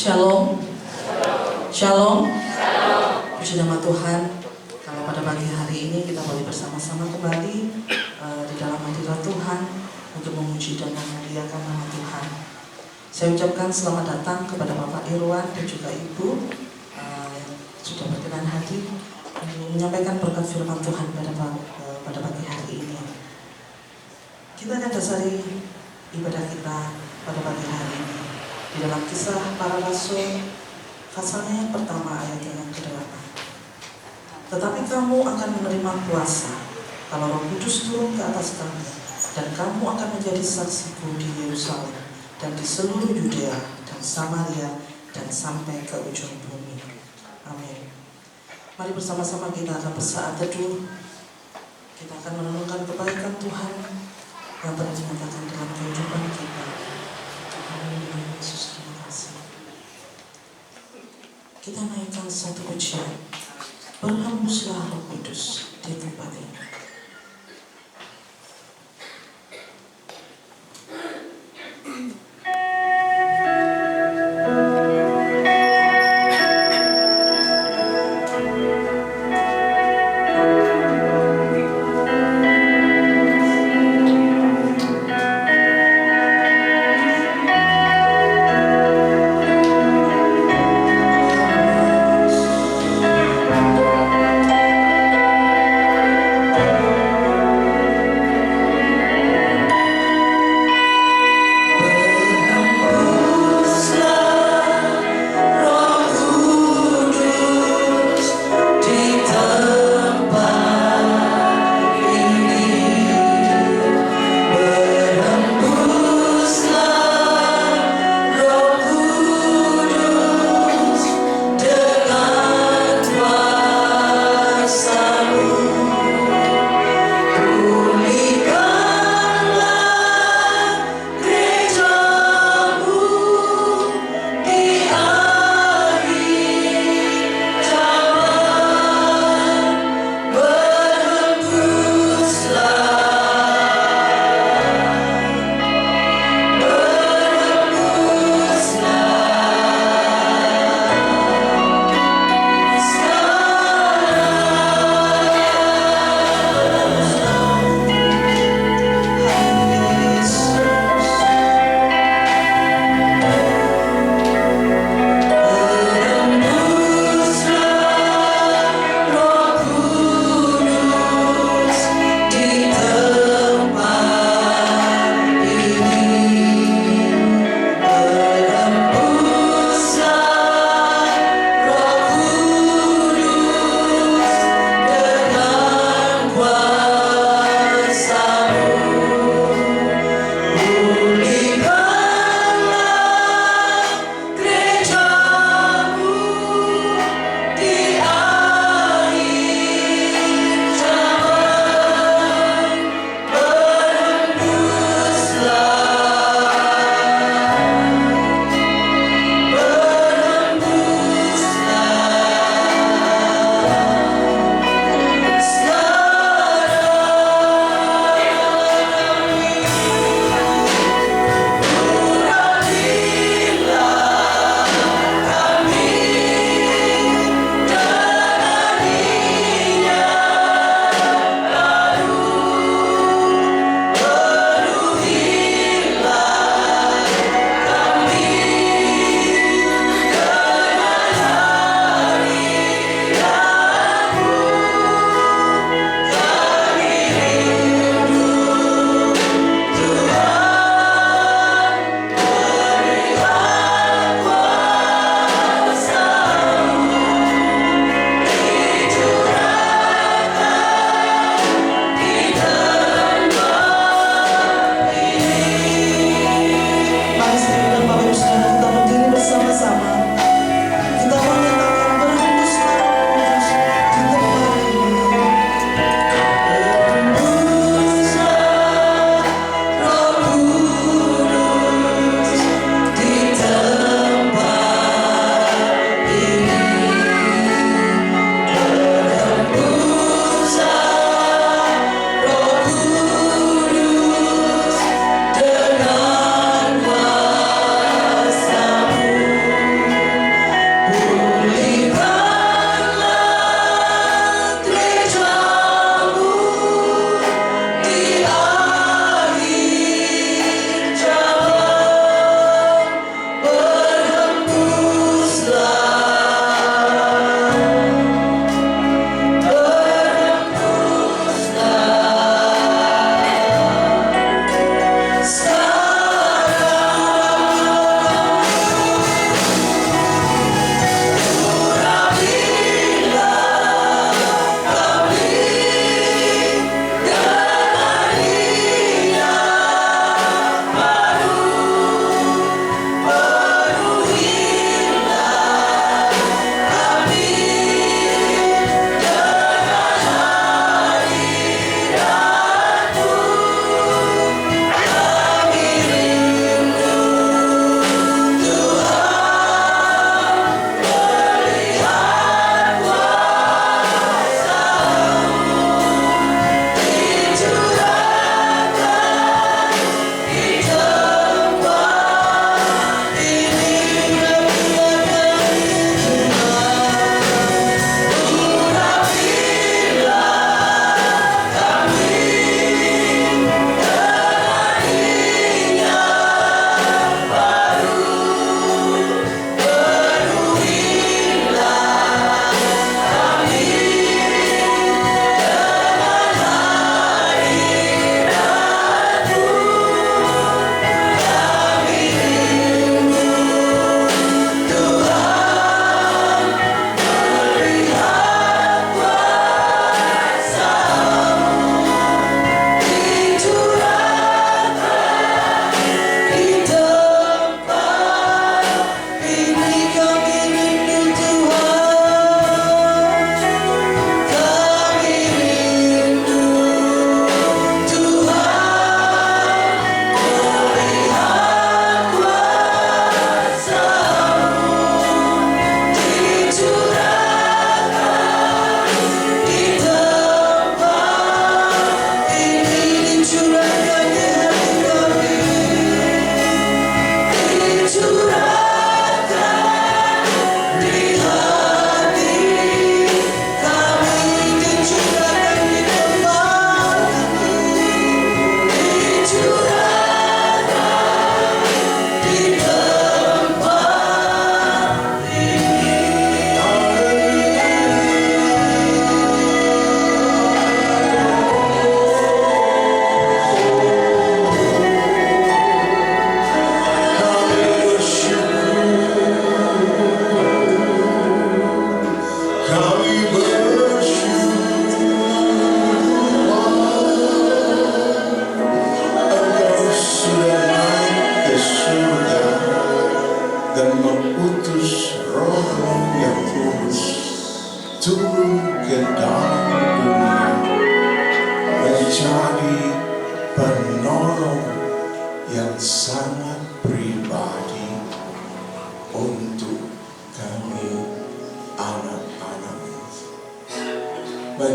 Shalom. Shalom. Puji nama Tuhan. Kalau pada pagi hari ini kita boleh bersama-sama kembali di dalam hadirat Tuhan untuk memuji dan memuliakan nama Tuhan. Saya ucapkan selamat datang kepada Bapak Irwan dan juga Ibu yang sudah berkenan hadir untuk menyampaikan berkat firman Tuhan pada pagi hari ini. Kita akan dasari ibadah kita pada pagi hari ini di dalam Kisah Para Rasul pasalnya yang pertama ayatnya yang ke-8. Tetapi kamu akan menerima kuasa kalau Roh Kudus turun ke atas kamu, dan kamu akan menjadi saksiku di Yerusalem dan di seluruh Yudea dan Samaria dan sampai ke ujung bumi. Amin. Mari bersama-sama kita akan bersaat teduh. Kita akan merenungkan kebaikan Tuhan yang telah dinyatakan dalam kehidupan kita. Haleluya, Yesus, terima kasih. Kita naikkan satu pujian. Berhembuslah Roh Kudus di tempat ini.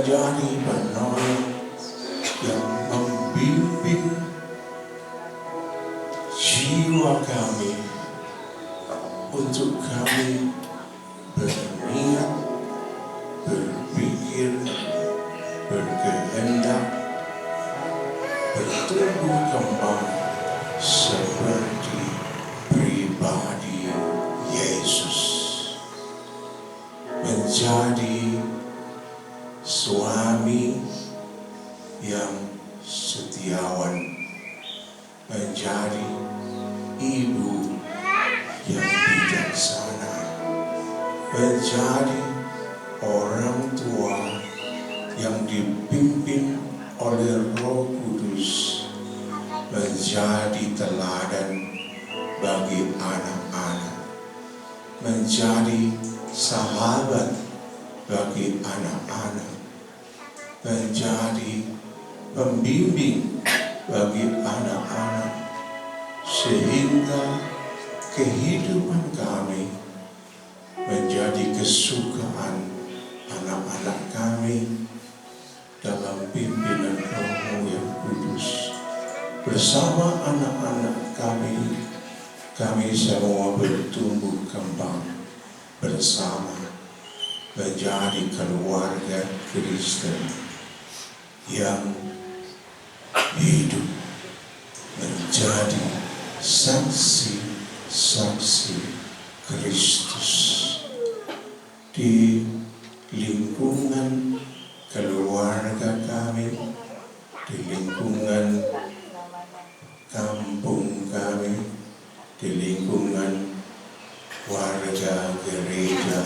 menjadi penolong yang membimbing jiwa kami untuk kami berniat, berpikir, berkehendak, bertumbuh kembang seperti pribadi Yesus, menjadi suami yang setiawan, menjadi ibu yang bijaksana, menjadi orang tua yang dipimpin oleh Roh Kudus, menjadi teladan bagi anak-anak, menjadi sahabat bagi anak-anak, menjadi pembimbing bagi anak-anak, sehingga kehidupan kami menjadi kesukaan anak-anak kami dalam pimpinan Roh yang Kudus. Bersama anak-anak kami semua bertumbuh kembang bersama, menjadi keluarga Kristen yang hidup, menjadi saksi-saksi Kristus di lingkungan keluarga kami, di lingkungan kampung kami, di lingkungan warga gereja,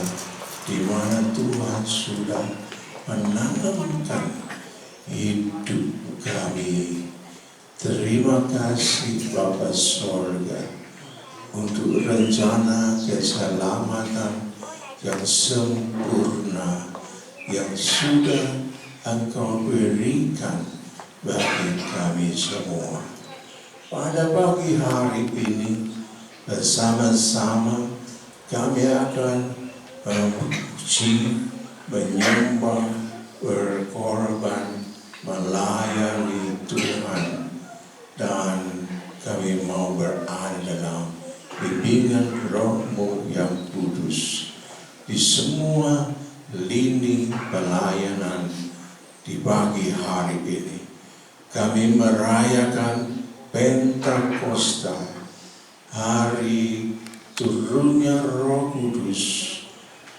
di mana Tuhan sudah menanamkan hidup kami. Terima kasih Bapa Sorga untuk rencana keselamatan yang sempurna yang sudah Engkau berikan bagi kami semua. Pada pagi hari ini bersama-sama kami akan memuji, menyembah, berkorban, melayani Tuhan, dan kami mau berada dalam bimbingan Roh-Mu yang kudus di semua lini pelayanan di pagi hari ini. Kami merayakan Pentakosta, hari turunnya Roh Kudus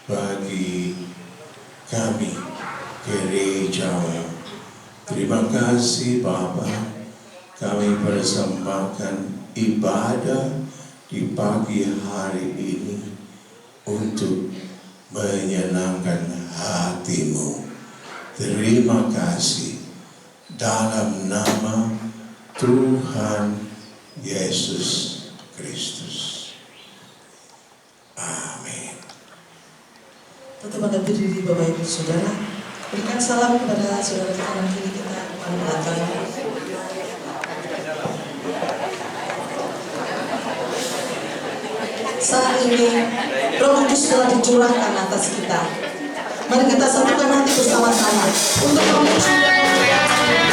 bagi kami gerejawi. Terima kasih Bapa, kami persembahkan ibadah di pagi hari ini untuk menyenangkan hati-Mu. Terima kasih dalam nama Tuhan Yesus Kristus. Amin. Tetap pada berdiri Bapak Ibu Saudara. Berikan salam kepada saudara kanan kiri kita pada belakang. Saat ini Roh Kudus telah dicurahkan atas kita. Mari kita satukan hati bersama-sama untuk memuji dan memuliakan Tuhan.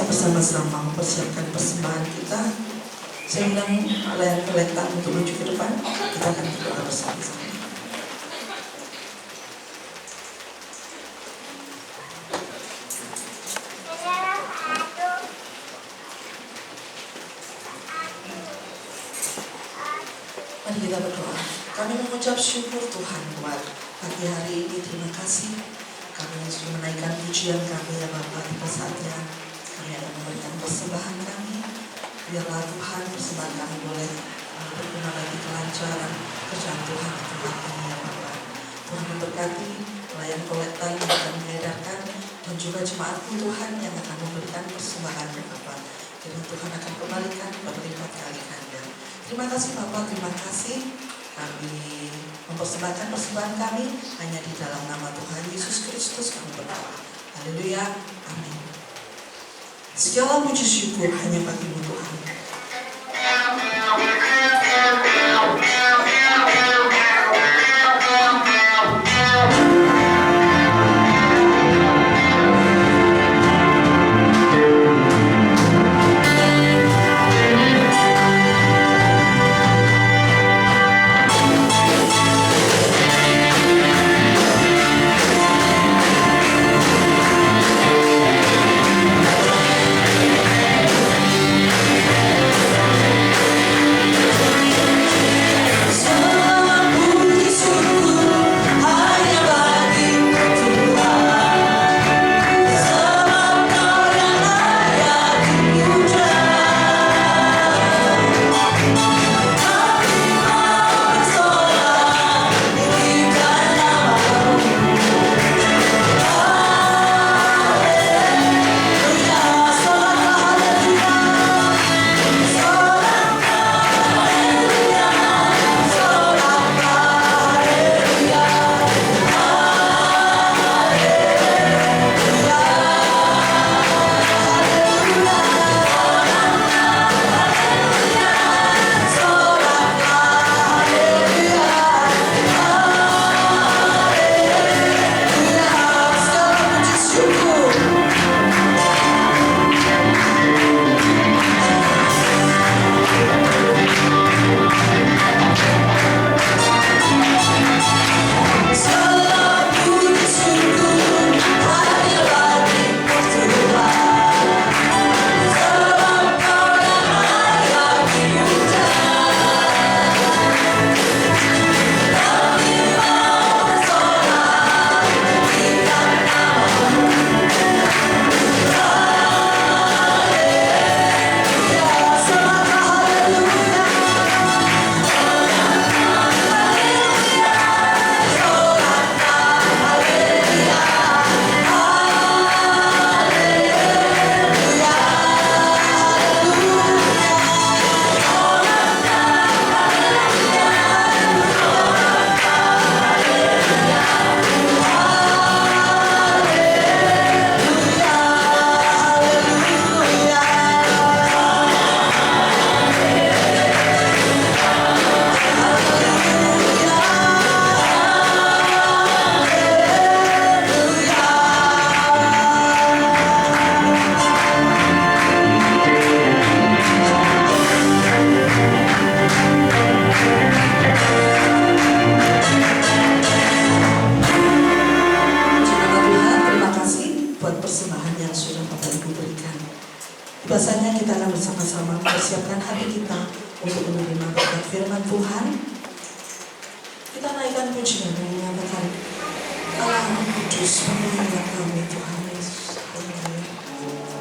bersama-sama mempersiapkan persembahan kita. Saya undang pelayan kolektan untuk maju ke depan. Kita akan berdoa bersama-sama. Mari kita berdoa. Kami mengucap syukur Tuhan buat pagi hari ini. Terima kasih. Kami sudah menaikkan pujian kami ya Bapak. Pada saatnya kami akan memberikan persembahan kami. Biarlah Tuhan persembahan kami boleh berguna bagi kelancaran kerjaan Tuhan di tempat ini ya Bapak. Tuhan memberkati pelayan kolektan yang akan mengedarkan dan juga jemaatmu Tuhan yang akan memberikan persembahan ya Bapak. Jadi Tuhan akan kembalikan berlipat kali ganda. Terima kasih Bapak, terima kasih. Kami mempersembahkan persembahan kami hanya di dalam nama Tuhan Yesus Kristus kami berdoa. Haleluya, amin. Segala puji syukur hanya bagi-Mu Tuhan. Biasanya kita akan bersama-sama mempersiapkan hati kita untuk menerima berkat firman Tuhan. Kita naikkan pujian dan mengatakan Allah Kudus penuhilah kami Tuhan Yesus. Allah Roh Kudus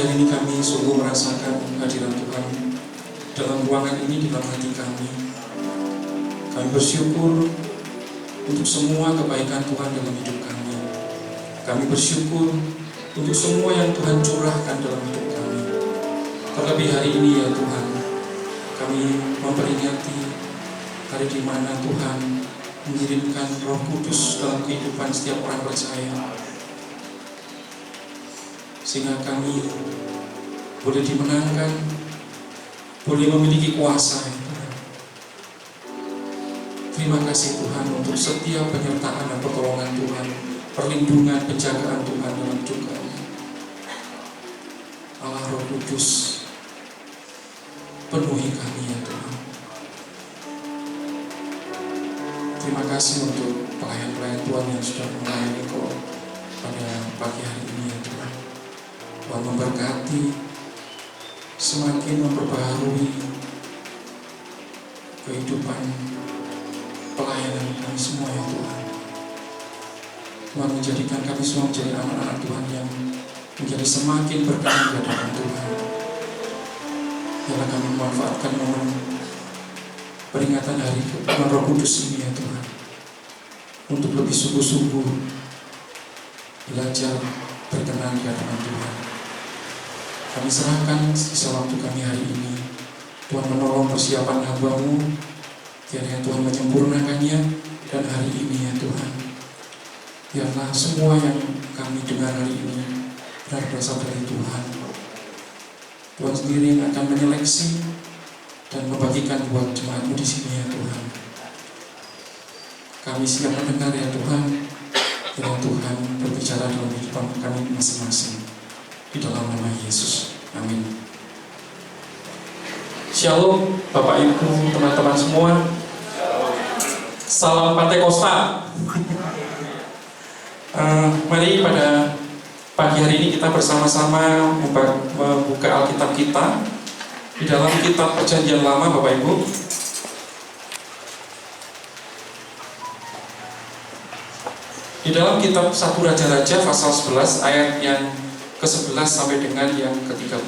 hari ini kami sungguh merasakan hadirat Tuhan dalam ruangan ini, dalam hati kami. Kami bersyukur untuk semua kebaikan Tuhan dalam hidup kami. Kami bersyukur untuk semua yang Tuhan curahkan dalam hidup kami. Terlebih hari ini ya Tuhan, kami memperingati hari di mana Tuhan mengirimkan Roh Kudus dalam kehidupan setiap orang percaya, sehingga kami boleh dimenangkan, boleh memiliki kuasa. Terima kasih Tuhan untuk setiap penyertaan dan pertolongan Tuhan, perlindungan, penjagaan Tuhan dalam hidup kami. Allah Roh Kudus, penuhi kami ya Tuhan. Terima kasih untuk pelayan-pelayan Tuhan yang sudah melayani Kau pada pagi hari ini ya Tuhan. Tuhan memberkati, semakin memperbaharui kehidupan pelayanan kami semua ya Tuhan. Tuhan menjadikan kami semua menjadi anak-anak Tuhan yang menjadi semakin berkenan di hadapan Tuhan. Biarlah kami memanfaatkan momen peringatan hari Tuhan Roh Kudus ini ya Tuhan, untuk lebih sungguh-sungguh belajar berkenan di hadapan Tuhan. Kami serahkan sisa waktu kami hari ini. Tuhan menolong persiapan hamba-Mu, kiranya Tuhan menyempurnakannya. Dan hari ini ya Tuhan, biarlah semua yang kami dengar hari ini benar berasal dari Tuhan. Tuhan sendiri yang akan menyeleksi dan membagikan buat jemaat-Mu di sini ya Tuhan. Kami siap mendengar ya Tuhan, kiranya Tuhan berbicara dalam kehidupan kami masing-masing. Di dalam nama Yesus, amin. Shalom Bapak Ibu, teman-teman semua. Salam Pantekosta. Mari pada pagi hari ini kita bersama-sama membuka Alkitab kita di dalam kitab Perjanjian Lama Bapak Ibu. Di dalam kitab 1 Raja-Raja pasal 11 ayat yang ke-11 sampai dengan yang ke-13.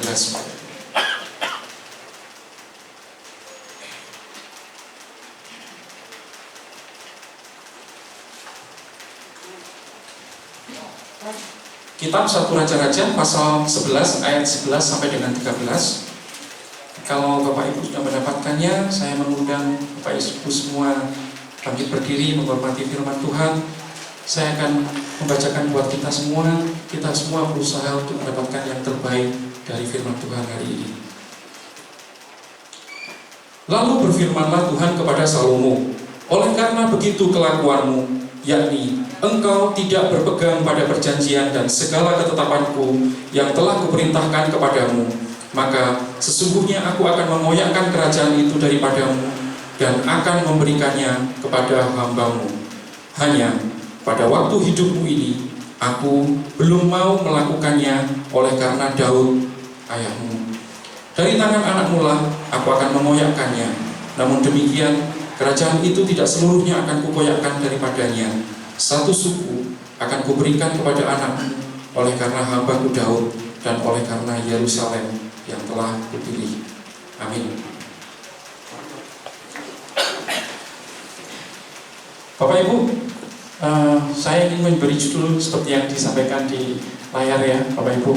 Kitab 1 Raja-Raja pasal 11 ayat 11 sampai dengan 13. Kalau Bapak Ibu sudah mendapatkannya, saya mengundang Bapak Ibu semua bangkit berdiri menghormati firman Tuhan. Saya akan membacakan buat kita semua berusaha untuk mendapatkan yang terbaik dari firman Tuhan hari ini. Lalu berfirmanlah Tuhan kepada Salomo, oleh karena begitu kelakuanmu, yakni engkau tidak berpegang pada perjanjian dan segala ketetapanku yang telah kuperintahkan kepadamu, maka sesungguhnya aku akan mengoyakkan kerajaan itu daripadamu dan akan memberikannya kepada hamba-Mu. Hanya pada waktu hidupmu ini, aku belum mau melakukannya oleh karena Daud ayahmu. Dari tangan anakmu lah aku akan mengoyakkannya. Namun demikian, kerajaan itu tidak seluruhnya akan kukoyakkan daripadanya. Satu suku akan kuberikan kepada anakmu oleh karena hamba-Ku Daud dan oleh karena Yerusalem yang telah kupilih. Amin. Bapak Ibu, saya ingin memberi judul seperti yang disampaikan di layar ya Bapak Ibu.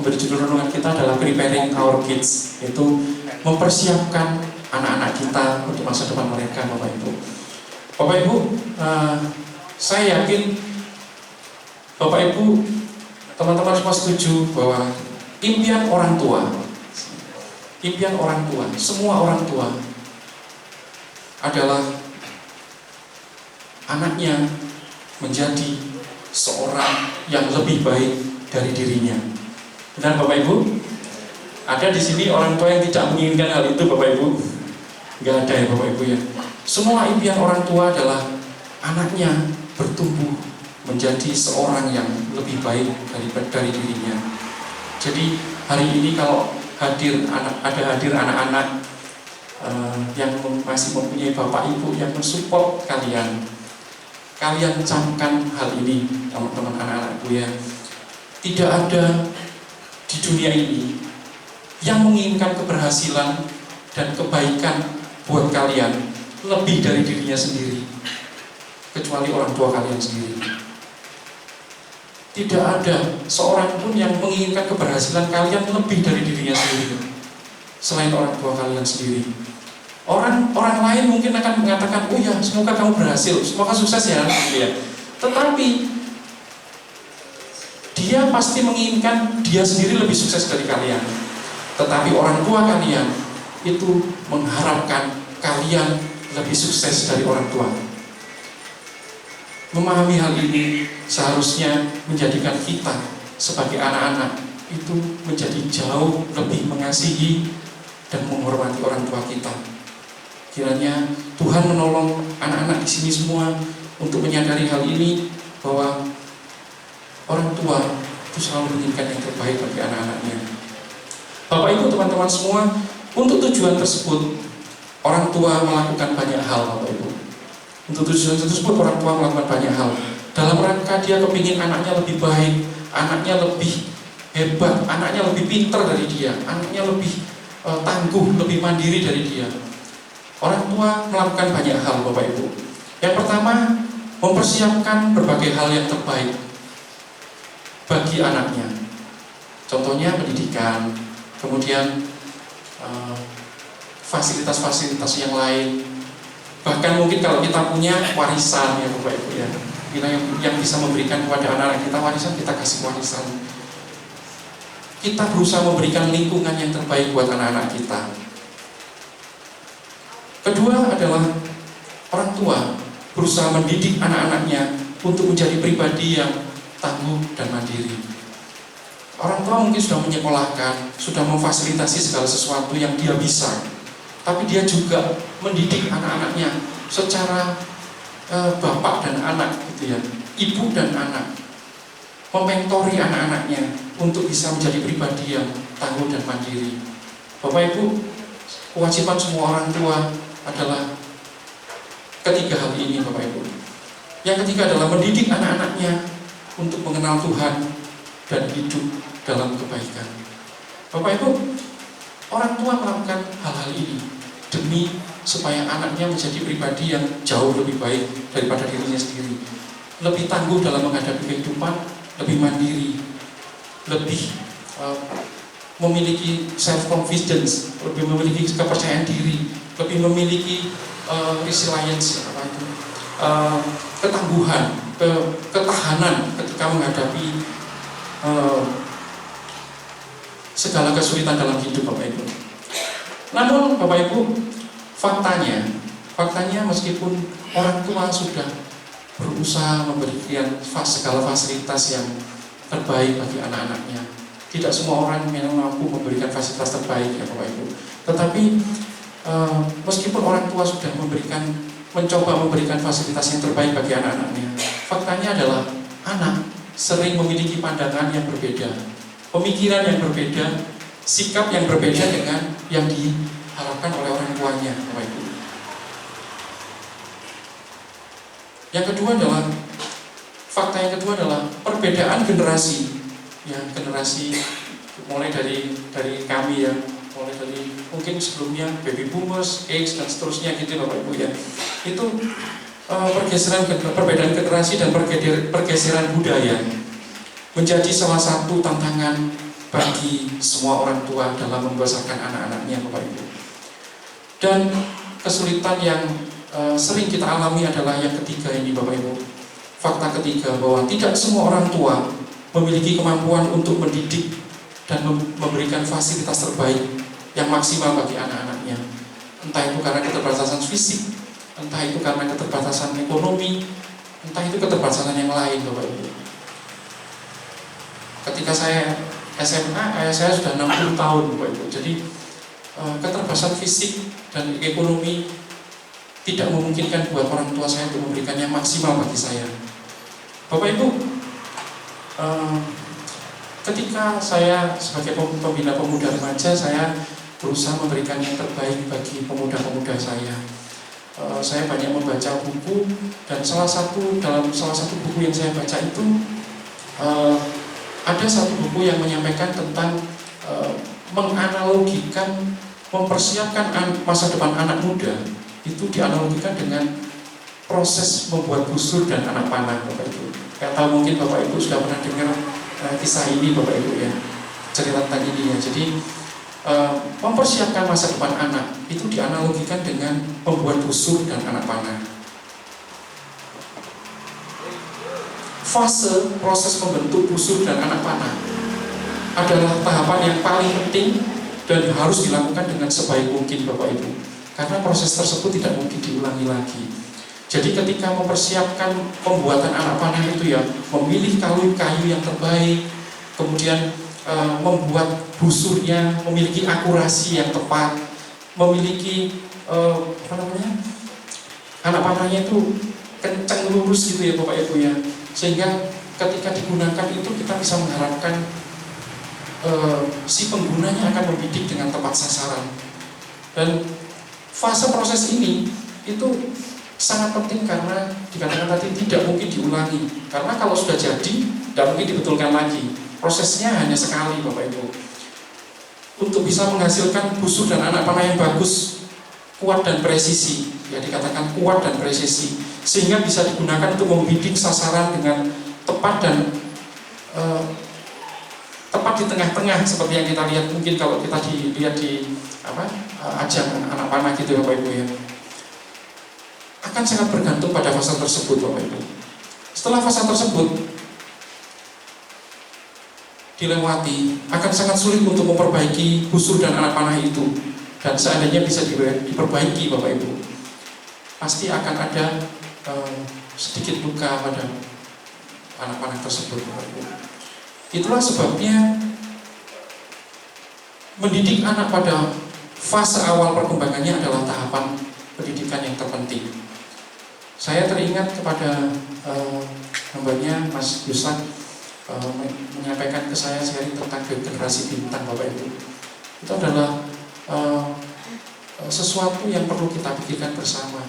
Memberi judul renungan kita adalah Preparing Our Kids, yaitu mempersiapkan anak-anak kita untuk masa depan mereka Bapak Ibu. Bapak Ibu, saya yakin Bapak Ibu, teman-teman semua setuju bahwa impian orang tua, semua orang tua adalah anaknya menjadi seorang yang lebih baik dari dirinya. Benar Bapak Ibu? Ada di sini orang tua yang tidak menginginkan hal itu Bapak Ibu? Enggak ada ya Bapak Ibu ya. Semua impian orang tua adalah anaknya bertumbuh menjadi seorang yang lebih baik dari dirinya. Jadi hari ini kalau hadir anak-anak yang masih mempunyai bapak ibu yang mensupport kalian camkan hal ini teman-teman anak-anakku ya. Tidak di dunia ini yang menginginkan keberhasilan dan kebaikan buat kalian lebih dari dirinya sendiri, kecuali orang tua kalian sendiri. Tidak ada seorang pun yang menginginkan keberhasilan kalian lebih dari dirinya sendiri, selain orang tua kalian sendiri. Orang lain mungkin akan mengatakan, oh ya, semoga kamu berhasil, semoga sukses ya, gitu ya. Tetapi dia pasti menginginkan dia sendiri lebih sukses dari kalian. Tetapi orang tua kalian itu mengharapkan kalian lebih sukses dari orang tua. Memahami hal ini seharusnya menjadikan kita sebagai anak-anak itu menjadi jauh lebih mengasihi dan menghormati orang tua kita. Kiranya Tuhan menolong anak-anak di sini semua untuk menyadari hal ini, bahwa orang tua itu selalu menginginkan yang terbaik bagi anak-anaknya. Bapak Ibu, teman-teman semua, untuk tujuan tersebut orang tua melakukan banyak hal, Bapak Ibu. Untuk tujuan tersebut orang tua melakukan banyak hal. Dalam rangka dia kepingin anaknya lebih baik, anaknya lebih hebat, anaknya lebih pintar dari dia, anaknya lebih tangguh, lebih mandiri dari dia. Orang tua melakukan banyak hal, Bapak Ibu. Yang pertama, mempersiapkan berbagai hal yang terbaik bagi anaknya. Contohnya pendidikan, kemudian fasilitas-fasilitas yang lain. Bahkan mungkin kalau kita punya warisan ya Bapak Ibu ya, kita yang bisa memberikan kepada anak-anak kita warisan, kita kasih warisan. Kita berusaha memberikan lingkungan yang terbaik buat anak-anak kita. Kedua adalah orang tua berusaha mendidik anak-anaknya untuk menjadi pribadi yang tangguh dan mandiri. Orang tua mungkin sudah menyekolahkan, sudah memfasilitasi segala sesuatu yang dia bisa, tapi dia juga mendidik anak-anaknya secara bapak dan anak gitu ya, ibu dan anak, mementori anak-anaknya untuk bisa menjadi pribadi yang tangguh dan mandiri. Bapak Ibu, kewajiban semua orang tua adalah ketiga hal ini, Bapak Ibu. Yang ketiga adalah mendidik anak-anaknya untuk mengenal Tuhan dan hidup dalam kebaikan. Bapak Ibu, orang tua melakukan hal-hal ini demi supaya anaknya menjadi pribadi yang jauh lebih baik daripada dirinya sendiri, lebih tangguh dalam menghadapi kehidupan, lebih mandiri, lebih memiliki self-confidence, lebih memiliki kepercayaan diri, lebih memiliki resilience, ketangguhan, ketahanan ketika menghadapi segala kesulitan dalam hidup, Bapak Ibu. Namun Bapak Ibu, faktanya meskipun orang tua sudah berusaha memberikan segala fasilitas yang terbaik bagi anak-anaknya, tidak semua orang memang mampu memberikan fasilitas terbaik ya Bapak Ibu. Tetapi meskipun orang tua sudah mencoba memberikan fasilitas yang terbaik bagi anak-anaknya, faktanya adalah anak sering memiliki pandangan yang berbeda, pemikiran yang berbeda, sikap yang berbeda dengan yang diharapkan oleh orang tuanya, Bapak Ibu. Yang kedua adalah perbedaan generasi. Ya, generasi mulai dari kami ya, mulai dari mungkin sebelumnya baby boomers, X dan seterusnya gitu Bapak Ibu ya. Itu perbedaan generasi dan pergeseran budaya menjadi salah satu tantangan bagi semua orang tua dalam membesarkan anak-anaknya Bapak Ibu. Dan kesulitan yang sering kita alami adalah yang ketiga ini Bapak Ibu. Fakta ketiga bahwa tidak semua orang tua memiliki kemampuan untuk mendidik dan memberikan fasilitas terbaik yang maksimal bagi anak-anaknya. Entah itu karena keterbatasan fisik, entah itu karena keterbatasan ekonomi, entah itu keterbatasan yang lain Bapak Ibu. Ketika saya SMA, saya sudah 60 tahun Bapak Ibu. Jadi keterbatasan fisik dan ekonomi tidak memungkinkan buat orang tua saya untuk memberikan yang maksimal bagi saya. Bapak Ibu, ketika saya sebagai pembina pemuda remaja, saya berusaha memberikan yang terbaik bagi pemuda-pemuda saya. Saya banyak membaca buku, dan dalam salah satu buku yang saya baca itu Ada satu buku yang menyampaikan tentang menganalogikan, mempersiapkan masa depan anak muda itu dianalogikan dengan proses membuat busur dan anak panah, Bapak Ibu. Saya tahu mungkin Bapak Ibu sudah pernah dengar kisah ini, Bapak Ibu ya, cerita tentang ini ya. Jadi mempersiapkan masa depan anak itu dianalogikan dengan membuat busur dan anak panah. Fase proses membentuk busur dan anak panah adalah tahapan yang paling penting dan harus dilakukan dengan sebaik mungkin, Bapak Ibu, karena proses tersebut tidak mungkin diulangi lagi. Jadi ketika mempersiapkan pembuatan anak panah itu ya, memilih kayu yang terbaik, kemudian membuat busurnya memiliki akurasi yang tepat, memiliki anak panahnya itu kencang lurus gitu ya Bapak Ibu ya, sehingga ketika digunakan itu kita bisa mengharapkan si penggunanya akan membidik dengan tepat sasaran. Dan fase proses ini itu sangat penting karena dikatakan tadi tidak mungkin diulangi, karena kalau sudah jadi tidak mungkin dibetulkan lagi. Prosesnya hanya sekali Bapak Ibu. Untuk bisa menghasilkan busur dan anak panah yang bagus, kuat dan presisi, ya dikatakan kuat dan presisi, sehingga bisa digunakan untuk membidik sasaran dengan tepat dan tepat di tengah-tengah, seperti yang kita lihat mungkin kalau kita dilihat di ajang anak panah gitu Bapak Ibu ya. Akan sangat bergantung pada fase tersebut Bapak Ibu. Setelah fase tersebut dilewati, akan sangat sulit untuk memperbaiki busur dan anak panah itu. Dan seandainya bisa diperbaiki Bapak Ibu, pasti akan ada sedikit luka pada anak panah tersebut Bapak Ibu. Itulah sebabnya mendidik anak pada fase awal perkembangannya adalah tahapan pendidikan yang terpenting. Saya teringat kepada hambanya Mas Yusak menyampaikan ke saya sharing tentang generasi bintang Bapak Ibu. Itu adalah sesuatu yang perlu kita pikirkan bersama.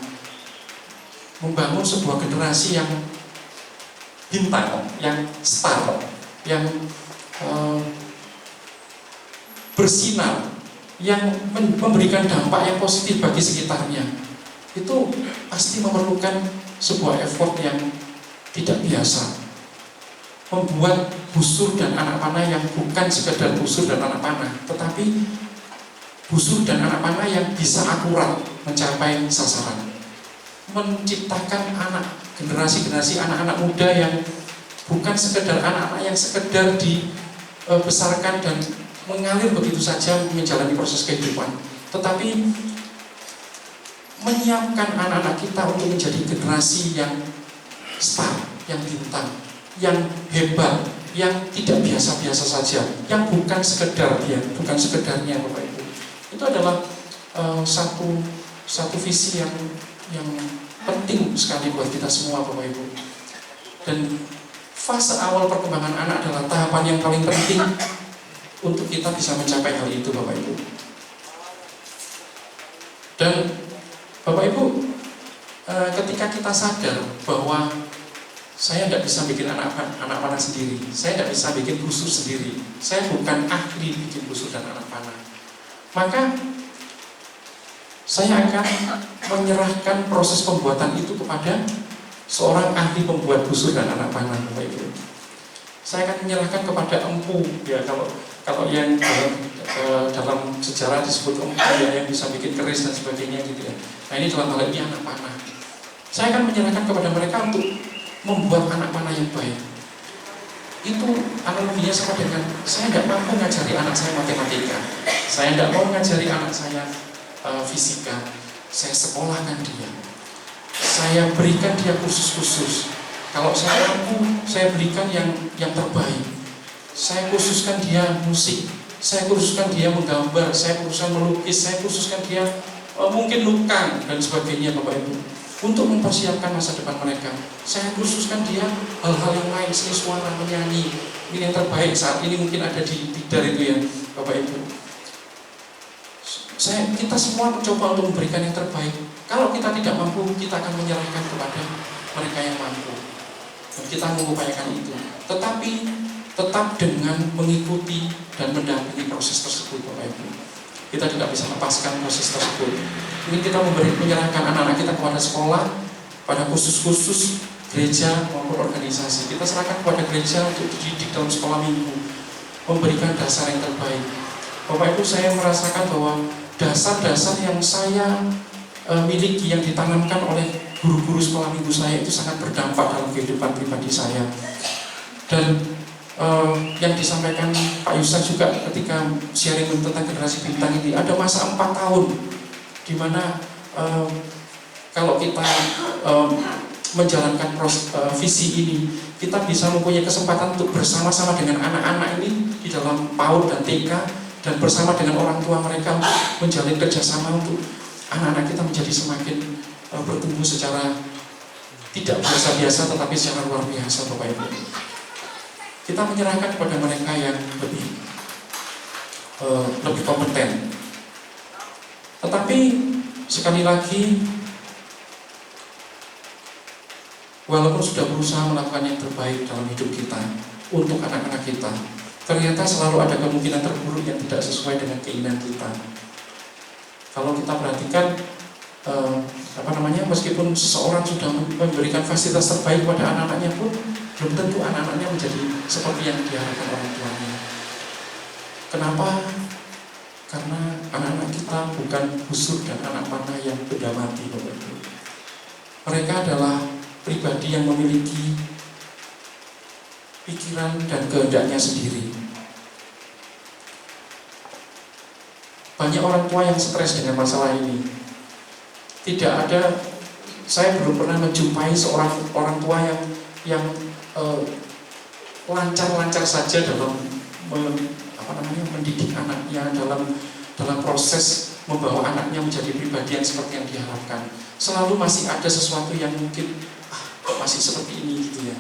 Membangun sebuah generasi yang bintang, yang star, yang bersinar, yang memberikan dampak yang positif bagi sekitarnya. Itu pasti memerlukan sebuah effort yang tidak biasa. Membuat busur dan anak panah yang bukan sekedar busur dan anak panah, tetapi busur dan anak panah yang bisa akurat mencapai sasaran. Menciptakan generasi anak-anak muda yang bukan sekedar anak-anak yang sekedar dibesarkan dan mengalir begitu saja menjalani proses kehidupan, tetapi menyiapkan anak-anak kita untuk menjadi generasi yang star, yang bintang, yang hebat, yang tidak biasa-biasa saja, yang bukan sekedarnya Bapak Ibu. Itu adalah satu visi yang penting sekali buat kita semua Bapak Ibu. Dan fase awal perkembangan anak adalah tahapan yang paling penting untuk kita bisa mencapai hal itu Bapak Ibu. Dan Bapak Ibu, ketika kita sadar bahwa saya tidak bisa bikin anak panah sendiri, saya tidak bisa bikin busur sendiri, saya bukan ahli bikin busur dan anak panah, maka saya akan menyerahkan proses pembuatan itu kepada seorang ahli pembuat busur dan anak panah Bapak Ibu. Saya akan menyerahkan kepada empu, ya kalau yang dalam sejarah disebut empu ya, yang bisa bikin keris dan sebagainya gitu ya. Nah ini dalam hal ini anak panah. Saya akan menyerahkan kepada mereka untuk membuat anak panah yang baik. Itu analoginya sama dengan saya tidak mampu mengajari anak saya matematika, saya tidak mau mengajari anak saya fisika, saya sekolahkan dia, saya berikan dia kursus-kursus. Kalau saya mampu, saya berikan yang terbaik. Saya khususkan dia musik, saya khususkan dia menggambar, saya khususkan melukis, saya khususkan dia mungkin lukang dan sebagainya Bapak Ibu. Untuk mempersiapkan masa depan mereka, saya khususkan dia hal-hal yang lain, seni suara, menyanyi. Ini yang terbaik saat ini mungkin ada di Tidar itu ya Bapak Ibu. Kita semua mencoba untuk memberikan yang terbaik. Kalau kita tidak mampu, kita akan menyerahkan kepada mereka yang mampu. Dan kita mengupayakan itu. Tetapi tetap dengan mengikuti dan mendampingi proses tersebut, Bapak Ibu. Kita tidak bisa lepaskan proses tersebut. Mungkin kita menyerahkan anak-anak kita kepada sekolah, pada khusus-khusus gereja maupun organisasi. Kita serahkan kepada gereja untuk dididik dalam sekolah minggu, memberikan dasar yang terbaik. Bapak Ibu, saya merasakan bahwa dasar-dasar yang saya miliki, yang ditanamkan oleh guru-guru sekolah minggu saya, itu sangat berdampak dalam kehidupan pribadi saya. Dan yang disampaikan Pak Yusak juga ketika sharing tentang generasi bintang ini, ada masa 4 tahun di mana kalau kita menjalankan visi ini, kita bisa mempunyai kesempatan untuk bersama-sama dengan anak-anak ini di dalam PAUD dan TK, dan bersama dengan orang tua mereka untuk menjalin kerjasama untuk anak-anak kita menjadi semakin bertumbuh secara tidak biasa-biasa tetapi secara luar biasa, Bapak Ibu. Kita menyerahkan kepada mereka yang lebih kompeten. Tetapi sekali lagi, walaupun sudah berusaha melakukan yang terbaik dalam hidup kita untuk anak-anak kita, ternyata selalu ada kemungkinan terburuk yang tidak sesuai dengan keinginan kita. Kalau kita perhatikan, meskipun seseorang sudah memberikan fasilitas terbaik pada anak-anaknya pun, belum tentu anak-anaknya menjadi seperti yang diharapkan orang tuanya. Kenapa? Karena anak-anak kita bukan busur dan anak panah yang benda mati, Bapak Ibu. Mereka adalah pribadi yang memiliki pikiran dan kehendaknya sendiri. Banyak orang tua yang stres dengan masalah ini. Tidak ada, saya belum pernah menjumpai seorang orang tua yang lancar-lancar saja dalam mendidik anaknya, dalam proses membawa anaknya menjadi pribadi yang seperti yang diharapkan. Selalu masih ada sesuatu yang mungkin kok masih seperti ini gitu ya,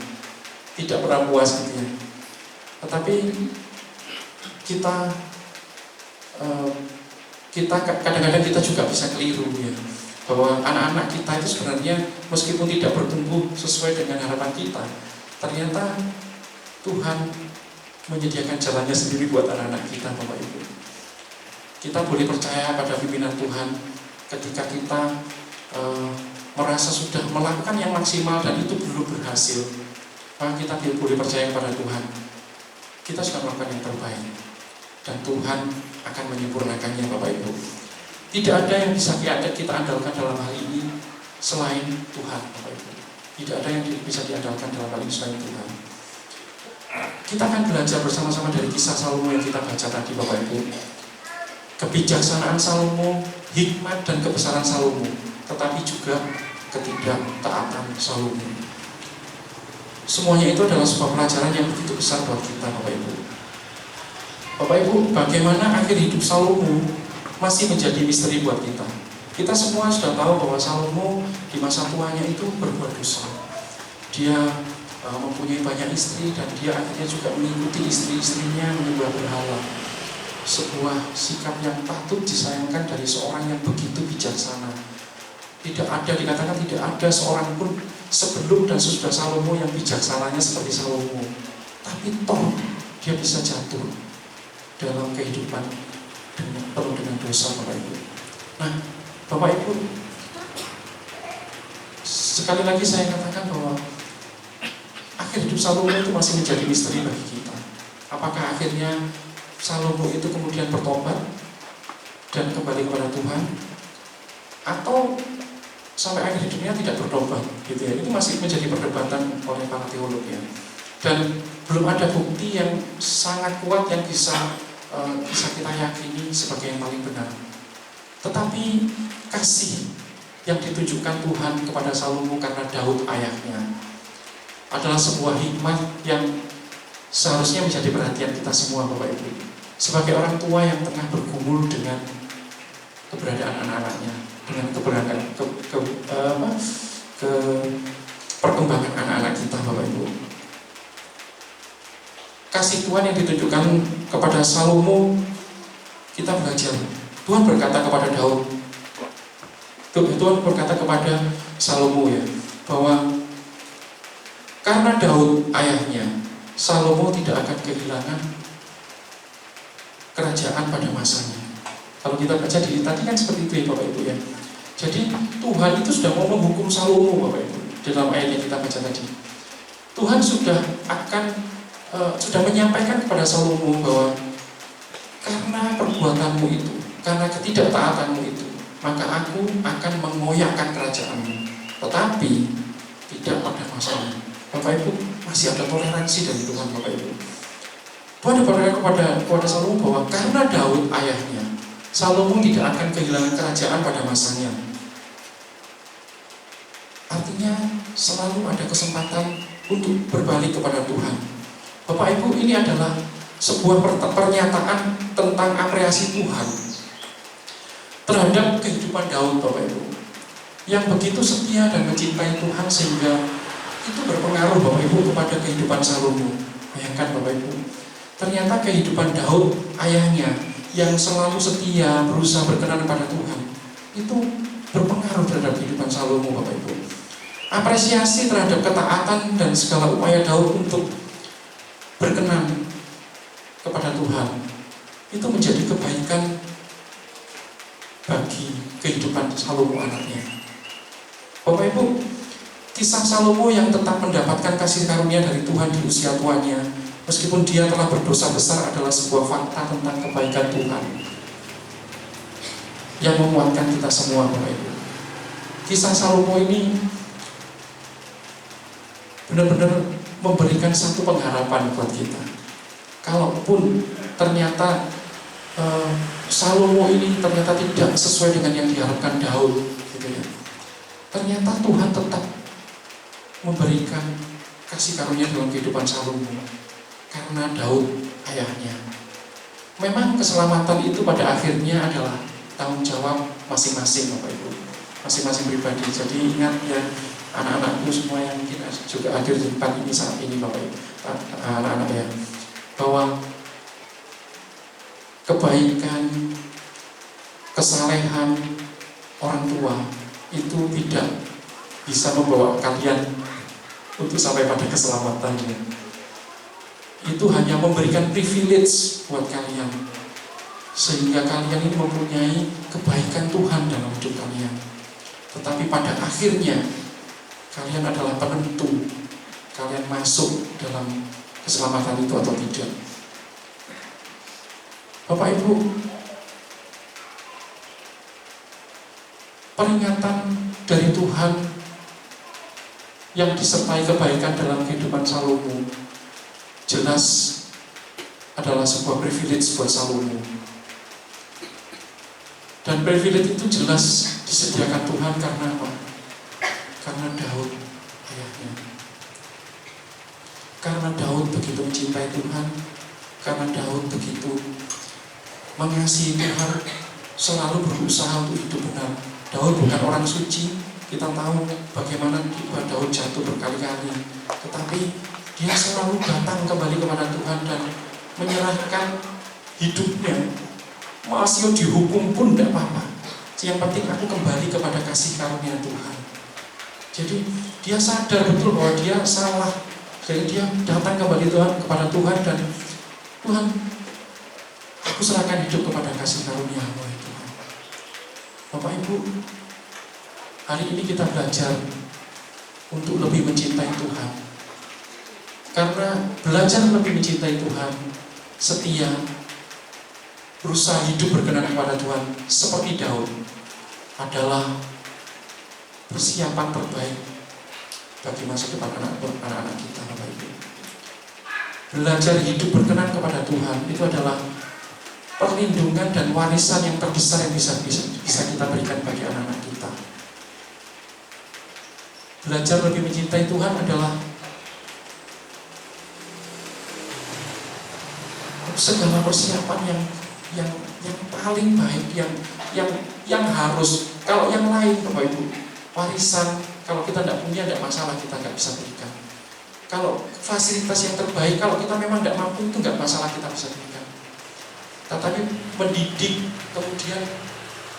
tidak pernah puas gitu ya. Tetapi kita kadang-kadang kita juga bisa keliru ya, bahwa anak-anak kita itu sebenarnya meskipun tidak bertumbuh sesuai dengan harapan kita, ternyata Tuhan menyediakan jalannya sendiri buat anak-anak kita, Bapak Ibu. Kita boleh percaya pada pimpinan Tuhan ketika kita merasa sudah melakukan yang maksimal dan itu belum berhasil, maka kita boleh percaya kepada Tuhan. Kita sudah melakukan yang terbaik dan Tuhan akan menyempurnakannya, Bapak Ibu. Tidak ada yang bisa kita andalkan dalam hal ini selain Tuhan, Bapak Ibu. Tidak ada yang bisa diandalkan dalam hal ini selain Tuhan. Kita akan belajar bersama-sama dari kisah Salomo yang kita baca tadi, Bapak Ibu. Kebijaksanaan Salomo, hikmat dan kebesaran Salomo, tetapi juga ketidaktaatan Salomo. Semuanya itu adalah sebuah pelajaran yang begitu besar buat kita, Bapak Ibu. Bapak Ibu, bagaimana akhir hidup Salomo masih menjadi misteri buat kita. Kita semua sudah tahu bahwa Salomo di masa tuanya itu berbuat dosa. Dia mempunyai banyak istri dan dia akhirnya juga mengikuti istri-istrinya menyembah berhala. Sebuah sikap yang patut disayangkan dari seorang yang begitu bijaksana. Dikatakan tidak ada seorang pun sebelum dan sesudah Salomo yang bijaksananya seperti Salomo. Tapi toh dia bisa jatuh dalam kehidupan penuh dengan dosa, Bapak Ibu. Nah, Bapak Ibu, sekali lagi saya katakan bahwa akhir hidup Salomo itu masih menjadi misteri bagi kita. Apakah akhirnya Salomo itu kemudian bertobat dan kembali kepada Tuhan, atau sampai akhir hidupnya tidak bertobat, gitu ya? Itu masih menjadi perdebatan oleh para teolog ya. Dan belum ada bukti yang sangat kuat yang bisa kita yakini sebagai yang paling benar. Tetapi kasih yang ditunjukkan Tuhan kepada Salomo karena Daud ayahnya adalah sebuah hikmat yang seharusnya menjadi perhatian kita semua, Bapak Ibu. Sebagai orang tua yang tengah bergumul dengan keberadaan anak-anaknya, dengan perkembangan anak-anak kita, Bapak Ibu. Kasih Tuhan yang ditunjukkan kepada Salomo, kita belajar. Tuhan berkata kepada Daud, Tuhan berkata kepada Salomo ya, bahwa karena Daud ayahnya Salomo tidak akan kehilangan kerajaan pada masanya. Kalau kita baca di tadi kan seperti itu ya Bapak Ibu ya. Jadi Tuhan itu sudah mau menghukum Salomo Bapak Ibu. Dalam ayat yang kita baca tadi, Tuhan sudah menyampaikan kepada Salomo bahwa karena perbuatanmu itu, karena ketidaktaatanmu itu, maka aku akan mengoyakkan kerajaanmu. Tetapi tidak pada masanya. Bapak Ibu, masih ada toleransi dari Tuhan Bapak Ibu. Tuhan berkata kepada Salomo bahwa karena Daud ayahnya, Salomo tidak akan kehilangan kerajaan pada masanya. Artinya selalu ada kesempatan untuk berbalik kepada Tuhan. Bapak Ibu, ini adalah sebuah pernyataan tentang apresiasi Tuhan terhadap kehidupan Daud Bapak Ibu, yang begitu setia dan mencintai Tuhan sehingga itu berpengaruh Bapak Ibu kepada kehidupan Salomo. Bayangkan Bapak Ibu, ternyata kehidupan Daud ayahnya yang selalu setia berusaha berkenan pada Tuhan itu berpengaruh terhadap kehidupan Salomo Bapak Ibu. Apresiasi terhadap ketaatan dan segala upaya Daud untuk berkenan kepada Tuhan itu menjadi kebaikan bagi kehidupan Salomo anaknya. Bapak Ibu, kisah Salomo yang tetap mendapatkan kasih karunia dari Tuhan di usia tuanya, meskipun dia telah berdosa besar, adalah sebuah fakta tentang kebaikan Tuhan yang memuatkan kita semua Bapak Ibu. Kisah Salomo ini benar-benar memberikan satu pengharapan buat kita. Kalaupun ternyata Salomo ini ternyata tidak sesuai dengan yang diharapkan Daud, gitu ya, ternyata Tuhan tetap memberikan kasih karunia dalam kehidupan Salomo karena Daud ayahnya. Memang keselamatan itu pada akhirnya adalah tanggung jawab masing-masing Bapak Ibu, masing-masing pribadi. Jadi ingat ya, anak-anakku semua yang mungkin juga hadir di tempat ini saat ini Bapak Ibu, anak-anak ya, bahwa kebaikan, kesalehan orang tua itu tidak bisa membawa kalian untuk sampai pada keselamatannya. Itu hanya memberikan privilege buat kalian, sehingga kalian ini mempunyai kebaikan Tuhan dalam hidup kalian. Tetapi pada akhirnya kalian adalah penentu kalian masuk dalam keselamatan itu atau tidak. Bapak Ibu, peringatan dari Tuhan yang disertai kebaikan dalam kehidupan Salomo jelas adalah sebuah privilege buat Salomo. Dan privilege itu jelas disediakan Tuhan karena apa? Karena Daud ayahnya. Karena Daud begitu mencintai Tuhan, karena Daud begitu mengasihi Tuhan, selalu berusaha untuk hidup benar. Daud bukan orang suci, kita tahu bagaimana Daud jatuh berkali-kali, tetapi dia selalu datang kembali kepada Tuhan dan menyerahkan hidupnya. Masih dihukum pun tidak apa-apa, yang penting aku kembali kepada kasih karunia Tuhan. Jadi dia sadar betul bahwa dia salah, jadi dia datang kembali kepada Tuhan dan Tuhan, aku serahkan hidup kepada kasih karunia-Mu ya Tuhan. Bapak Ibu, hari ini kita belajar untuk lebih mencintai Tuhan. Karena belajar lebih mencintai Tuhan, setia, berusaha hidup berkenan kepada Tuhan seperti Daud adalah persiapan terbaik bagi masa depan anak-anak kita Bapak Ibu. Belajar hidup berkenan kepada Tuhan itu adalah perlindungan dan warisan yang terbesar yang bisa kita berikan bagi anak-anak kita. Belajar lebih mencintai Tuhan adalah segala persiapan yang paling baik, yang harus. Kalau yang lain Bapak Ibu, warisan kalau kita tidak punya tidak masalah, kita nggak bisa berikan. Kalau fasilitas yang terbaik, kalau kita memang tidak mampu, itu nggak masalah, kita bisa berikan. Tetapi mendidik kemudian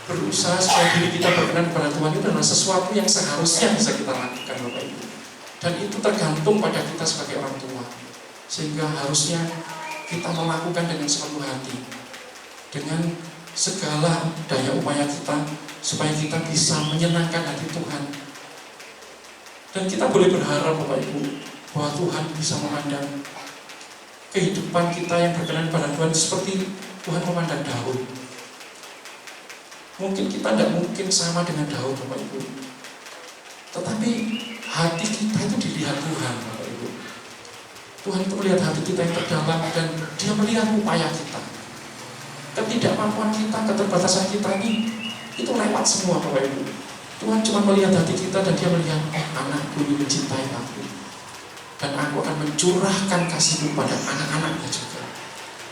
berusaha supaya diri kita berkenan kepada Tuhan itu adalah sesuatu yang seharusnya bisa kita lakukan Bapak Ibu. Dan itu tergantung pada kita sebagai orang tua. Sehingga harusnya kita melakukan dengan sepenuh hati, dengan segala daya upaya kita, supaya kita bisa menyenangkan hati Tuhan. Dan kita boleh berharap Bapak Ibu bahwa Tuhan bisa memandang kehidupan kita yang berkenan pada Tuhan seperti Tuhan memandang Daud. Mungkin kita tidak mungkin sama dengan Daud Bapak Ibu, tetapi hati kita itu dilihat Tuhan Bapak Ibu. Tuhan itu melihat hati kita yang terdalam, dan Dia melihat upaya kita. Ketidakmampuan kita, keterbatasan kita ini, itu lewat semua Bapak Ibu. Tuhan cuma melihat hati kita, dan Dia melihat, anakku ini mencintai aku, dan aku akan mencurahkan kasihku pada anak-anaknya juga.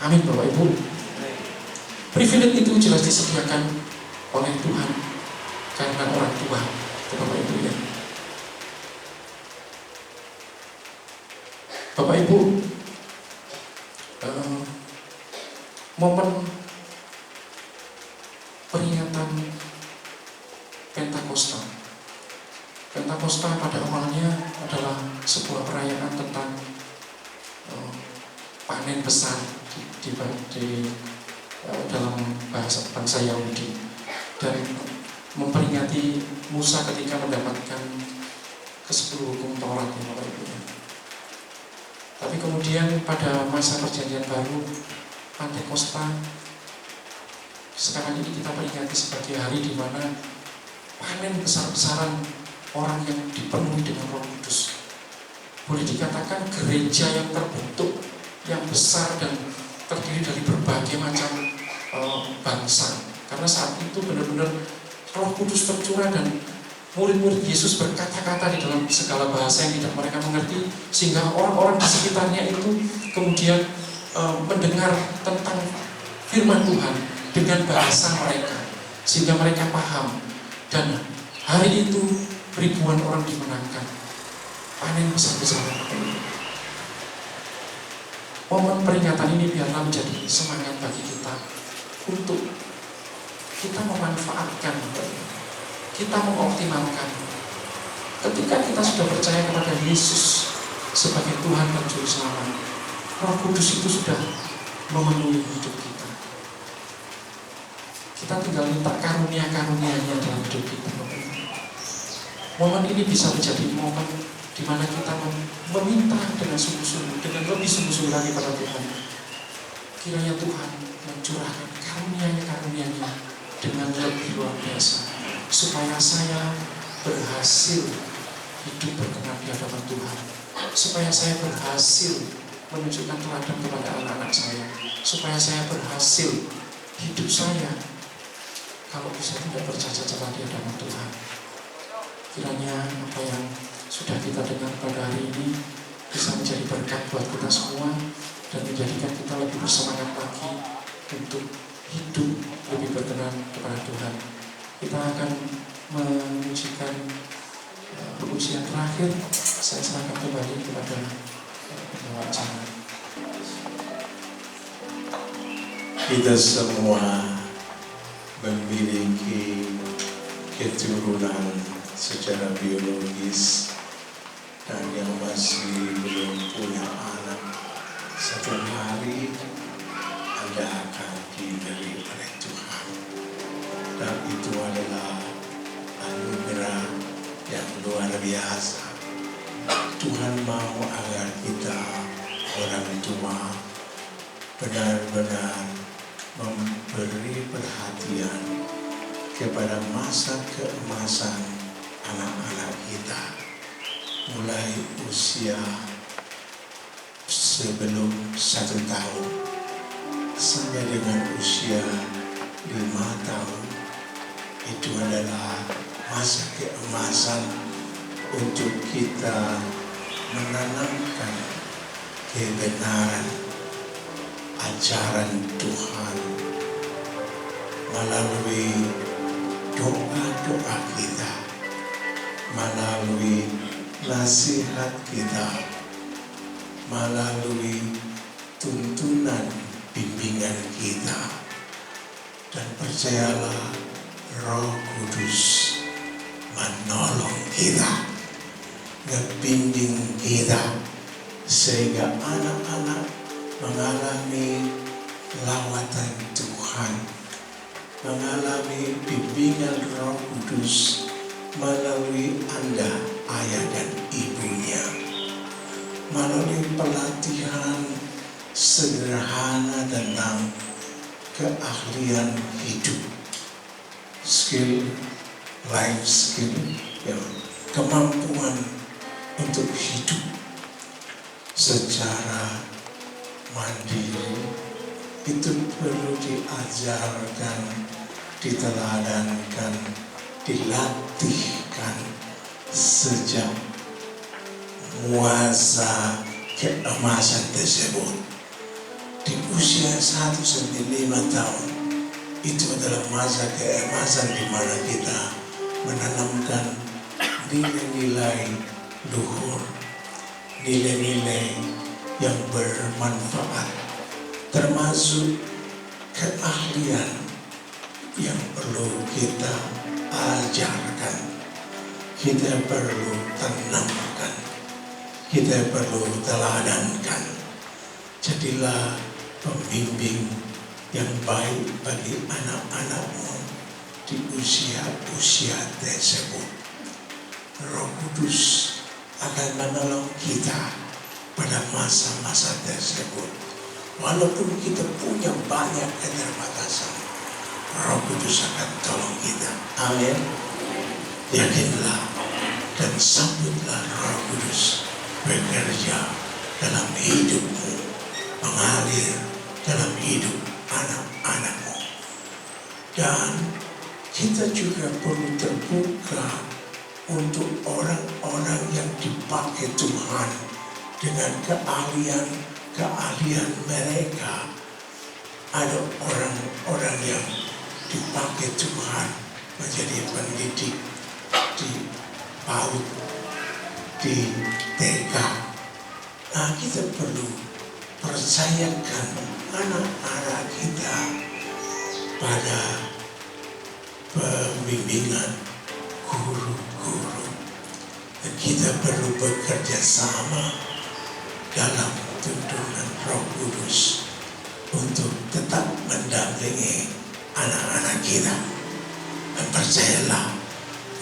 Amin Bapak Ibu. Privilege itu jelas disediakan oleh Tuhan karena orang tua, Bapak Ibu ya. Bapak Ibu, momen peringatan Pentakosta pada awalnya adalah sebuah perayaan tentang panen besar di dalam bahasa bangsa Yahudi, dan memperingati Musa ketika mendapatkan ke-10 hukum Taurat ya Bapak Ibu. Tapi kemudian pada masa perjanjian baru, Pentakosta sekarang ini kita peringati sebagai hari di mana panen besar-besaran orang yang dipenuhi dengan Roh Kudus. Boleh dikatakan gereja yang terbentuk, yang besar dan terdiri dari berbagai macam bangsa. Karena saat itu benar-benar Roh Kudus tercurah, dan murid-murid Yesus berkata-kata di dalam segala bahasa yang tidak mereka mengerti, sehingga orang-orang di sekitarnya itu kemudian mendengar tentang firman Tuhan dengan bahasa mereka, sehingga mereka paham. Dan hari itu ribuan orang dimenangkan, panen besar-besaran. Momen peringatan ini biarlah menjadi semangat bagi kita untuk kita memanfaatkan, kita mengoptimalkan. Ketika kita sudah percaya kepada Yesus sebagai Tuhan dan Juru Selamat, Roh Kudus itu sudah memenuhi hidup kita. Kita tinggal minta karunia-karunia-Nya dalam hidup kita. Momen ini bisa menjadi momen di mana kita meminta dengan sungguh-sungguh, dengan lebih sungguh-sungguh lagi pada Tuhan. Kiranya Tuhan mencurahkan karunia-Nya dengan lebih luar biasa, supaya saya berhasil hidup berkenan di hadapan Tuhan, supaya saya berhasil menunjukkan teladan kepada anak-anak saya, supaya saya berhasil hidup saya kalau bisa tidak bercacat celah di hadapan Tuhan. Kiranya apa yang sudah kita dengar pada hari ini bisa menjadi berkat buat kita semua, dan menjadikan kita lebih bersemangat lagi untuk hidup lebih berkenan kepada Tuhan. Kita akan mengujikan ujian terakhir. Saya serahkan kembali kepada pembawa acara. Kita semua memiliki keturunan secara biologis, dan yang masih belum punya anak, satu hari Anda akan diberi oleh Tuhan, dan itu adalah anugerah yang luar biasa. Tuhan mau agar kita orang tua benar-benar memberi perhatian kepada masa keemasan anak-anak kita, mulai usia sebelum 1 tahun sampai dengan usia 5 tahun. Itu adalah masa keemasan untuk kita menanamkan kebenaran ajaran Tuhan melalui doa-doa kita, melalui nasihat kita, melalui tuntunan bimbingan kita. Dan percayalah, Roh Kudus menolong kita, ngebimbing kita sehingga anak-anak mengalami lawatan Tuhan, mengalami bimbingan Roh Kudus melalui Anda, ayah dan ibunya, melalui pelatihan sederhana tentang keahlian hidup, skill, life skill, ya, kemampuan untuk hidup secara mandiri. Itu perlu diajarkan, diteladankan, dilatihkan sejak masa keemasan tersebut. Di usia 1 sampai 5 tahun itu adalah masa keemasan di mana kita menanamkan nilai-nilai luhur, nilai-nilai yang bermanfaat, termasuk keahlian yang perlu kita ajarkan, kita perlu tanamkan, kita perlu teladankan. Jadilah pembimbing yang baik bagi anak-anakmu di usia-usia tersebut. Roh Kudus akan menolong kita pada masa-masa tersebut. Walaupun kita punya banyak keterbatasan, Roh Kudus akan tolong kita. Amin. Yakinlah dan sambutlah Roh Kudus bekerja dalam hidupmu, mengalir dalam hidup anak-anakmu. Dan kita juga perlu terbuka untuk orang-orang yang dipakai Tuhan dengan keahlian mereka. Ada orang-orang yang dipakai Tuhan menjadi pendidik di PAUD, di TK. Nah, kita perlu percayakan anak-anak kita pada pembimbingan guru-guru. Dan kita perlu bekerja sama dalam tuntunan Roh Kudus untuk tetap mendampingi anak-anak kita. Dan percayalah,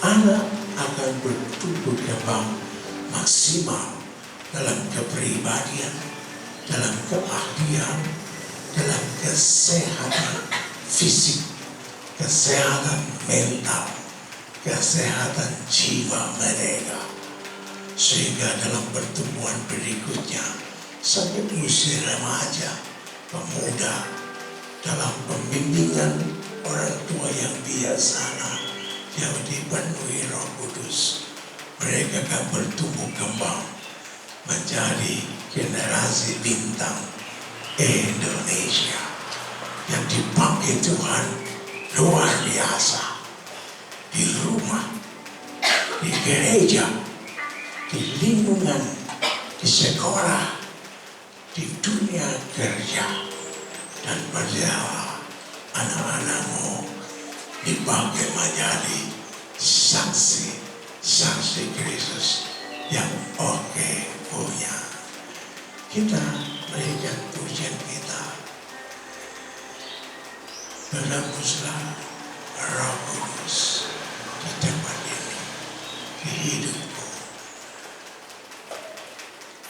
anak akan bertumbuh kembang maksimal dalam kepribadian, dalam keahlian, dalam kesehatan fisik, kesehatan mental, kesehatan jiwa mereka. Sehingga dalam pertumbuhan berikutnya sampai usia remaja, pemuda, dalam pembimbingan orang tua yang bijaksana yang dipenuhi Roh Kudus, mereka akan bertumbuh kembang menjadi generasi bintang Indonesia yang dipakai Tuhan luar biasa di rumah, di gereja, di lingkungan, di sekolah, di dunia kerja. Dan percayalah, anak-anakmu dipakai menjadi saksi Kristus yang oke punya. Kita berikan pujian kita. Berhembuslah Roh Kudus di tempat ini, di hidupku.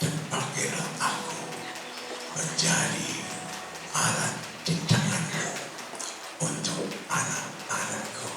Dan pakailah aku menjadi alat di tanganmu untuk anak-anakku.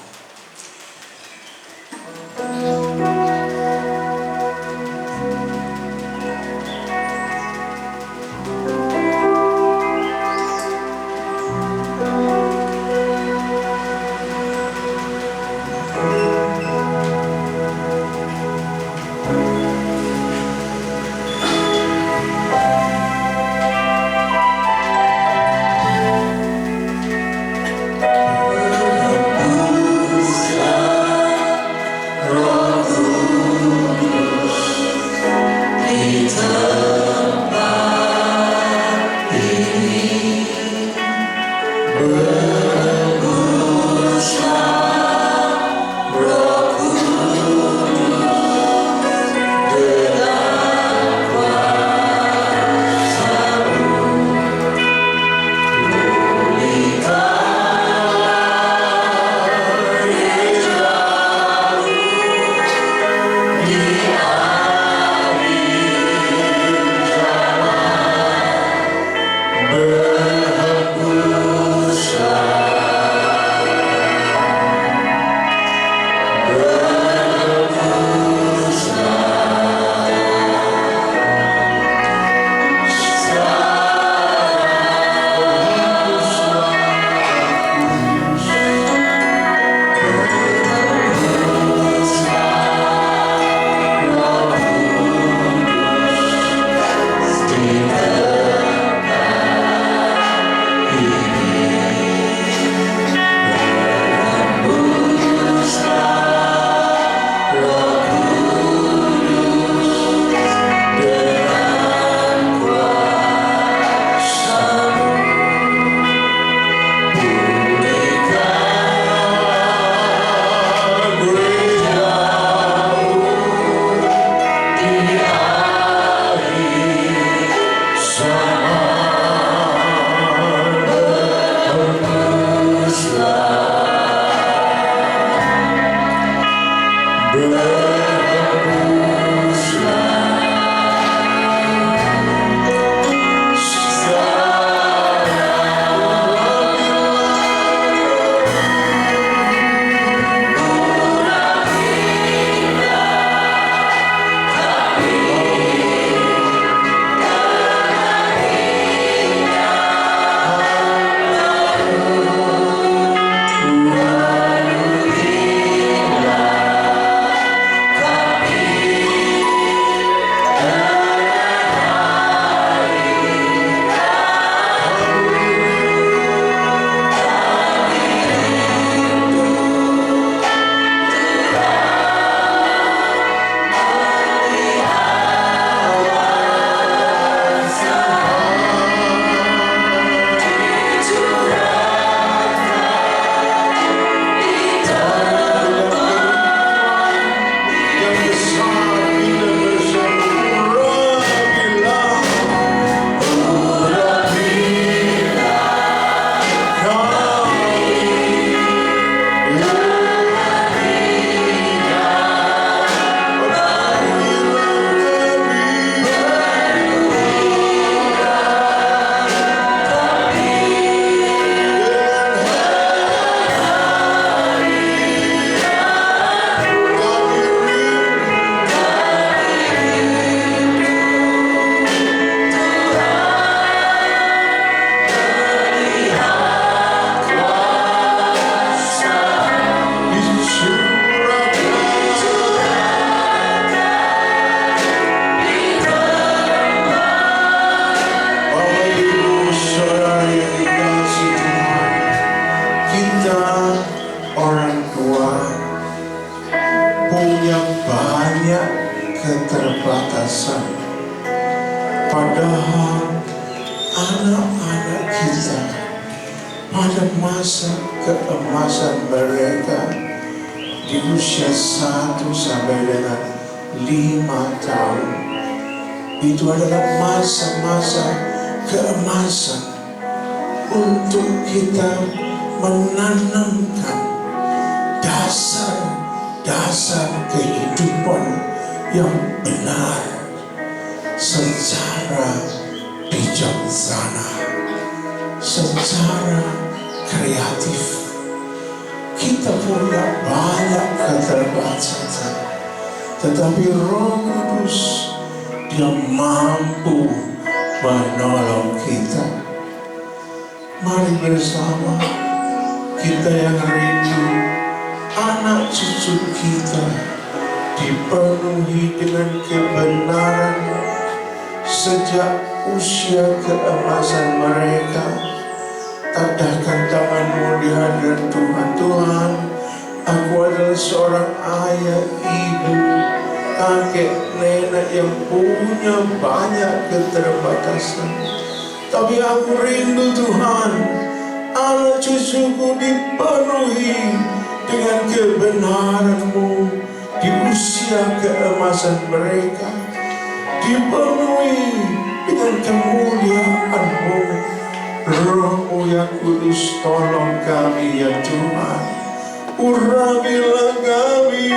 keterbatasan. Padahal anak-anak kita pada masa keemasan mereka di usia 1 sampai dengan 5 tahun itu adalah masa-masa keemasan untuk kita menanamkan dasar kehidupan yang benar secara bijaksana, secara kreatif. Kita punya banyak keterbatasan, tetapi Roh Kudus Dia mampu menolong kita. Mari bersama kita yang rindu anak cucu kita dipenuhi dengan kebenaran sejak usia keemasan mereka. Tadahkan tanganmu di hadirat Tuhan. Tuhan, aku adalah seorang ayah, ibu, kakek, nenek yang punya banyak keterbatasan. Tapi aku rindu Tuhan, anak cucuku dipenuhi dengan kebenaran-Mu di usia keemasan mereka, dipenuhi dengan kemuliaan-Mu. Roh-Mu yang kudus, tolong kami ya Tuhan, urapilah kami,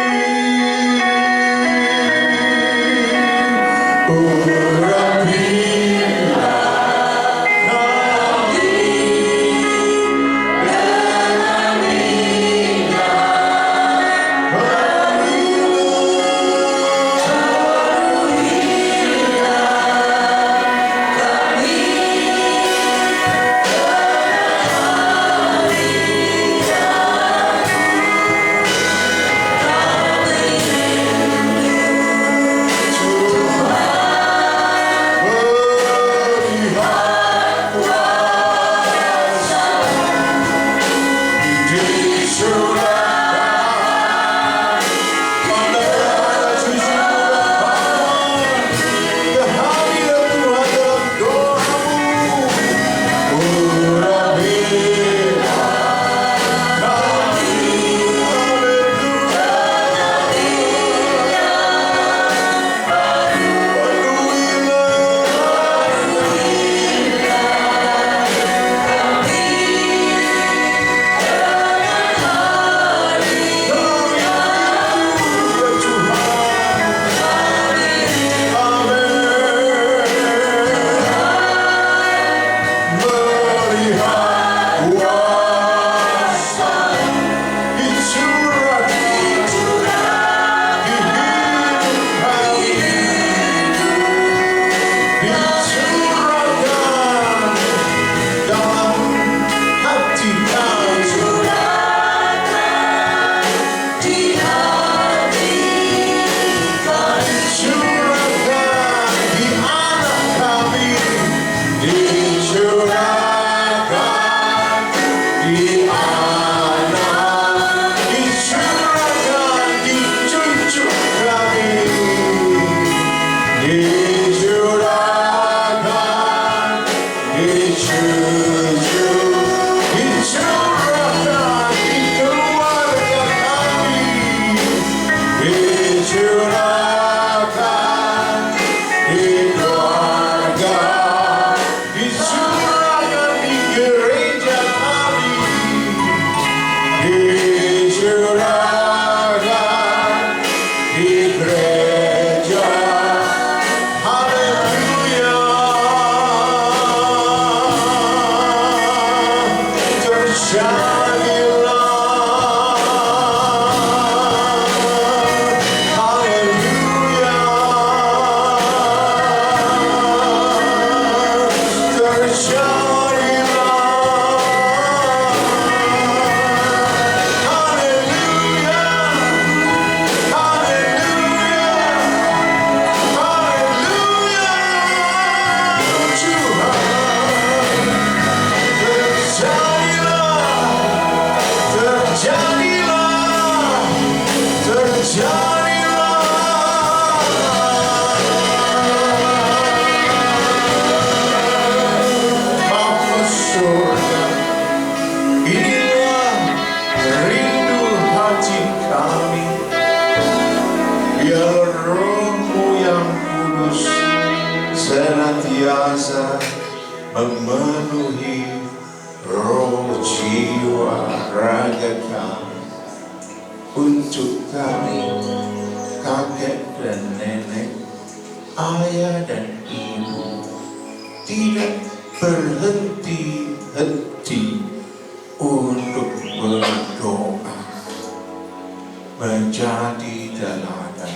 Dicurahkan di keluarga, dicurahkan di gereja kami, dicurahkan di gereja. Haleluya. Terjadilah. Haleluya. Terjadilah. Haleluya. Haleluya. Haleluya. Tuhan, terjadilah, terjadilah, Bapa surga, inilah rindu hati kami, biar Roh-Mu yang kudus senantiasa memenuhi roh, jiwa, raga kami, untuk kami, kakek dan nenek, ayah dan ibu, tidak berhenti-henti untuk berdoa, menjadi teladan,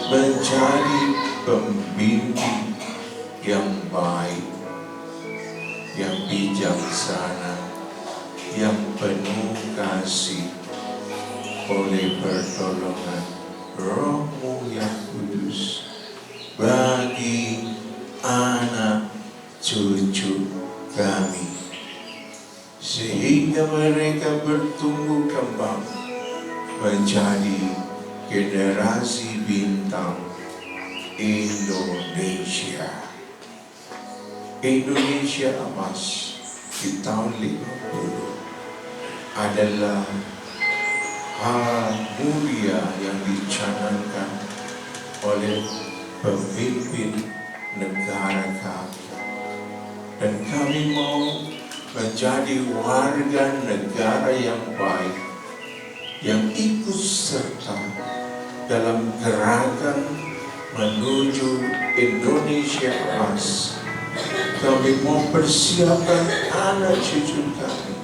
menjadi pembimbing yang baik, yang bijaksana, yang penuh kasih, oleh pertolongan Roh-Mu yang kudus bagi anak cucu kami, sehingga mereka bertumbuh kembang menjadi generasi bintang Indonesia. Indonesia emas di tahun 50 adalah hal mulia yang dicanangkan oleh pemimpin negara kami, dan kami mau menjadi warga negara yang baik, yang ikut serta dalam gerakan menuju Indonesia emas. Kami mau persiapkan anak cucu kami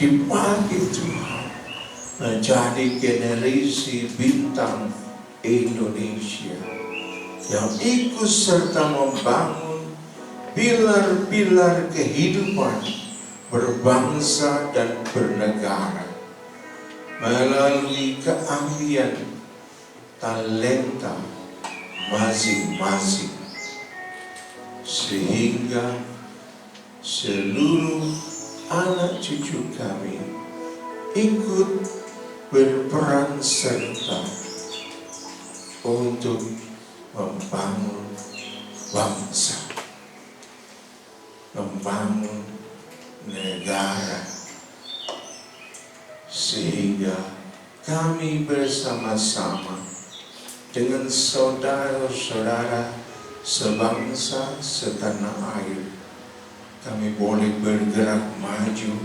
dipanggil Tuhan menjadi generasi bintang Indonesia yang ikut serta membangun pilar-pilar kehidupan berbangsa dan bernegara melalui keahlian talenta masing-masing, sehingga seluruh anak cucu kami ikut berperan serta untuk membangun bangsa, membangun negara, sehingga kami bersama-sama dengan saudara-saudara sebangsa setanah air, kami boleh bergerak maju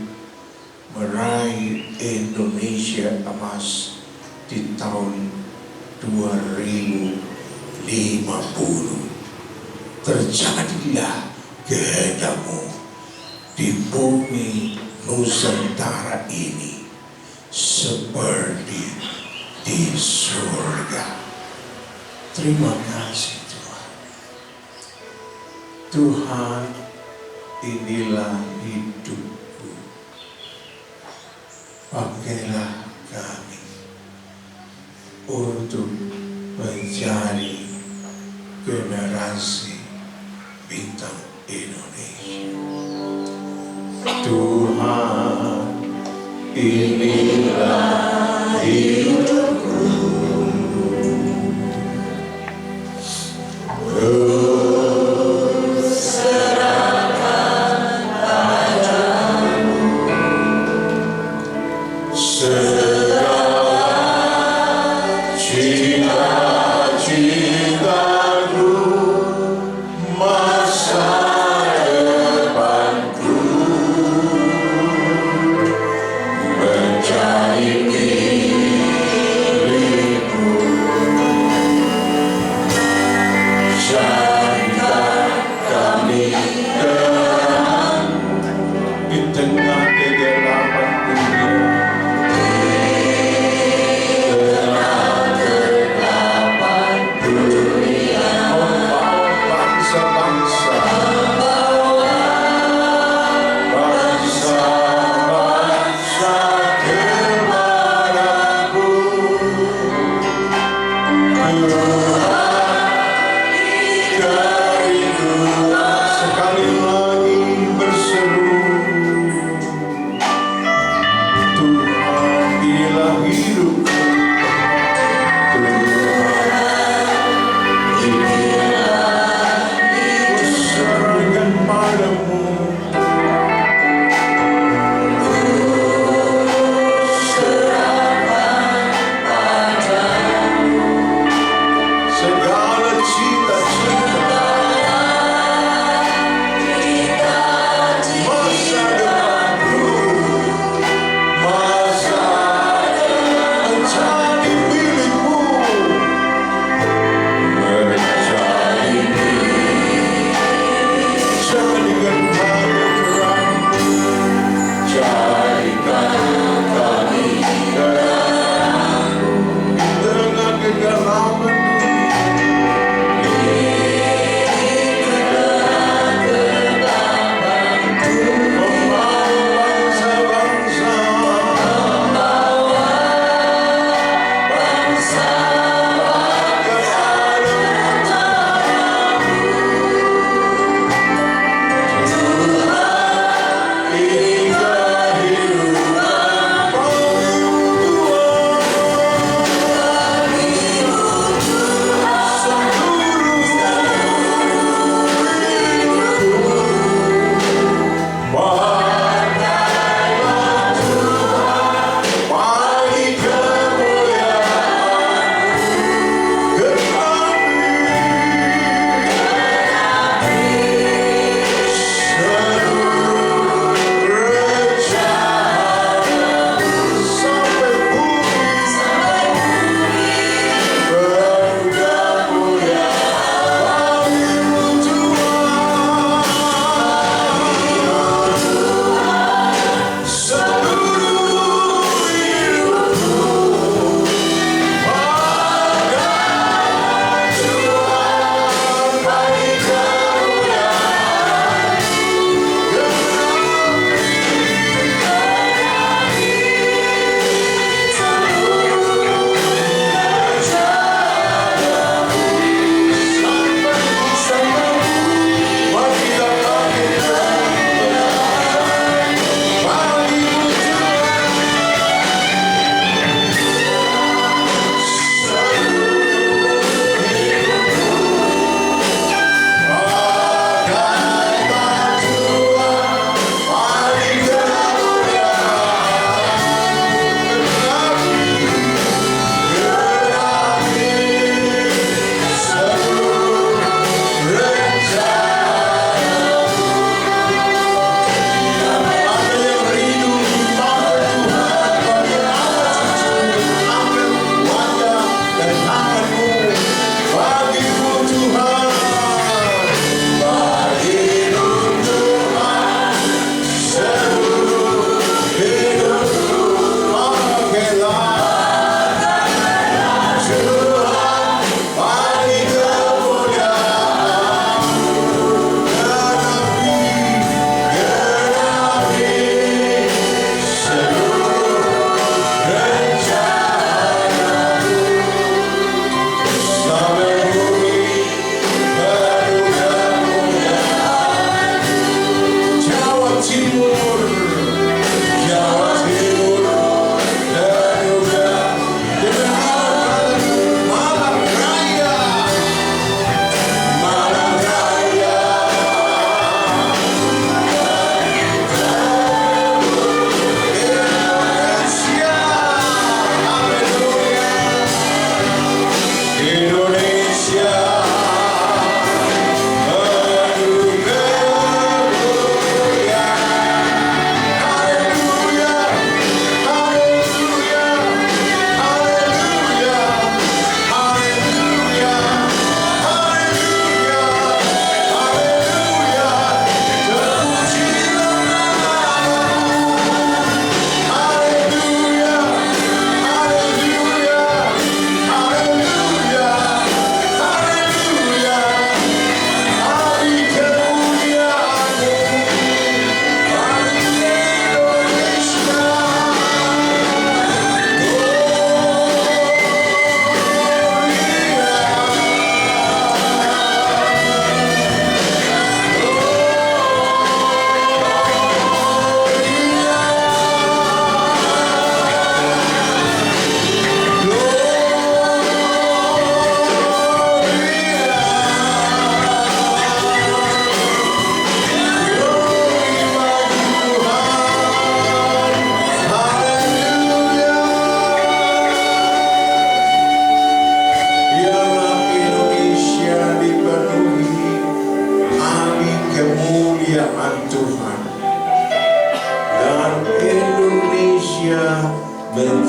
meraih Indonesia emas di tahun 2050. Terjadilah kehendak-Mu di bumi Nusantara ini seperti di surga. Terima kasih Tuhan. Tuhan, inilah hidupku. Pakailah kami untuk menjadi generasi bintang Indonesia. Tuhan, inilah hidupku. Segala cita-citaku, masa depanku, mencari milikmu. Jadikan kami terang di tengah kegelapan dunia.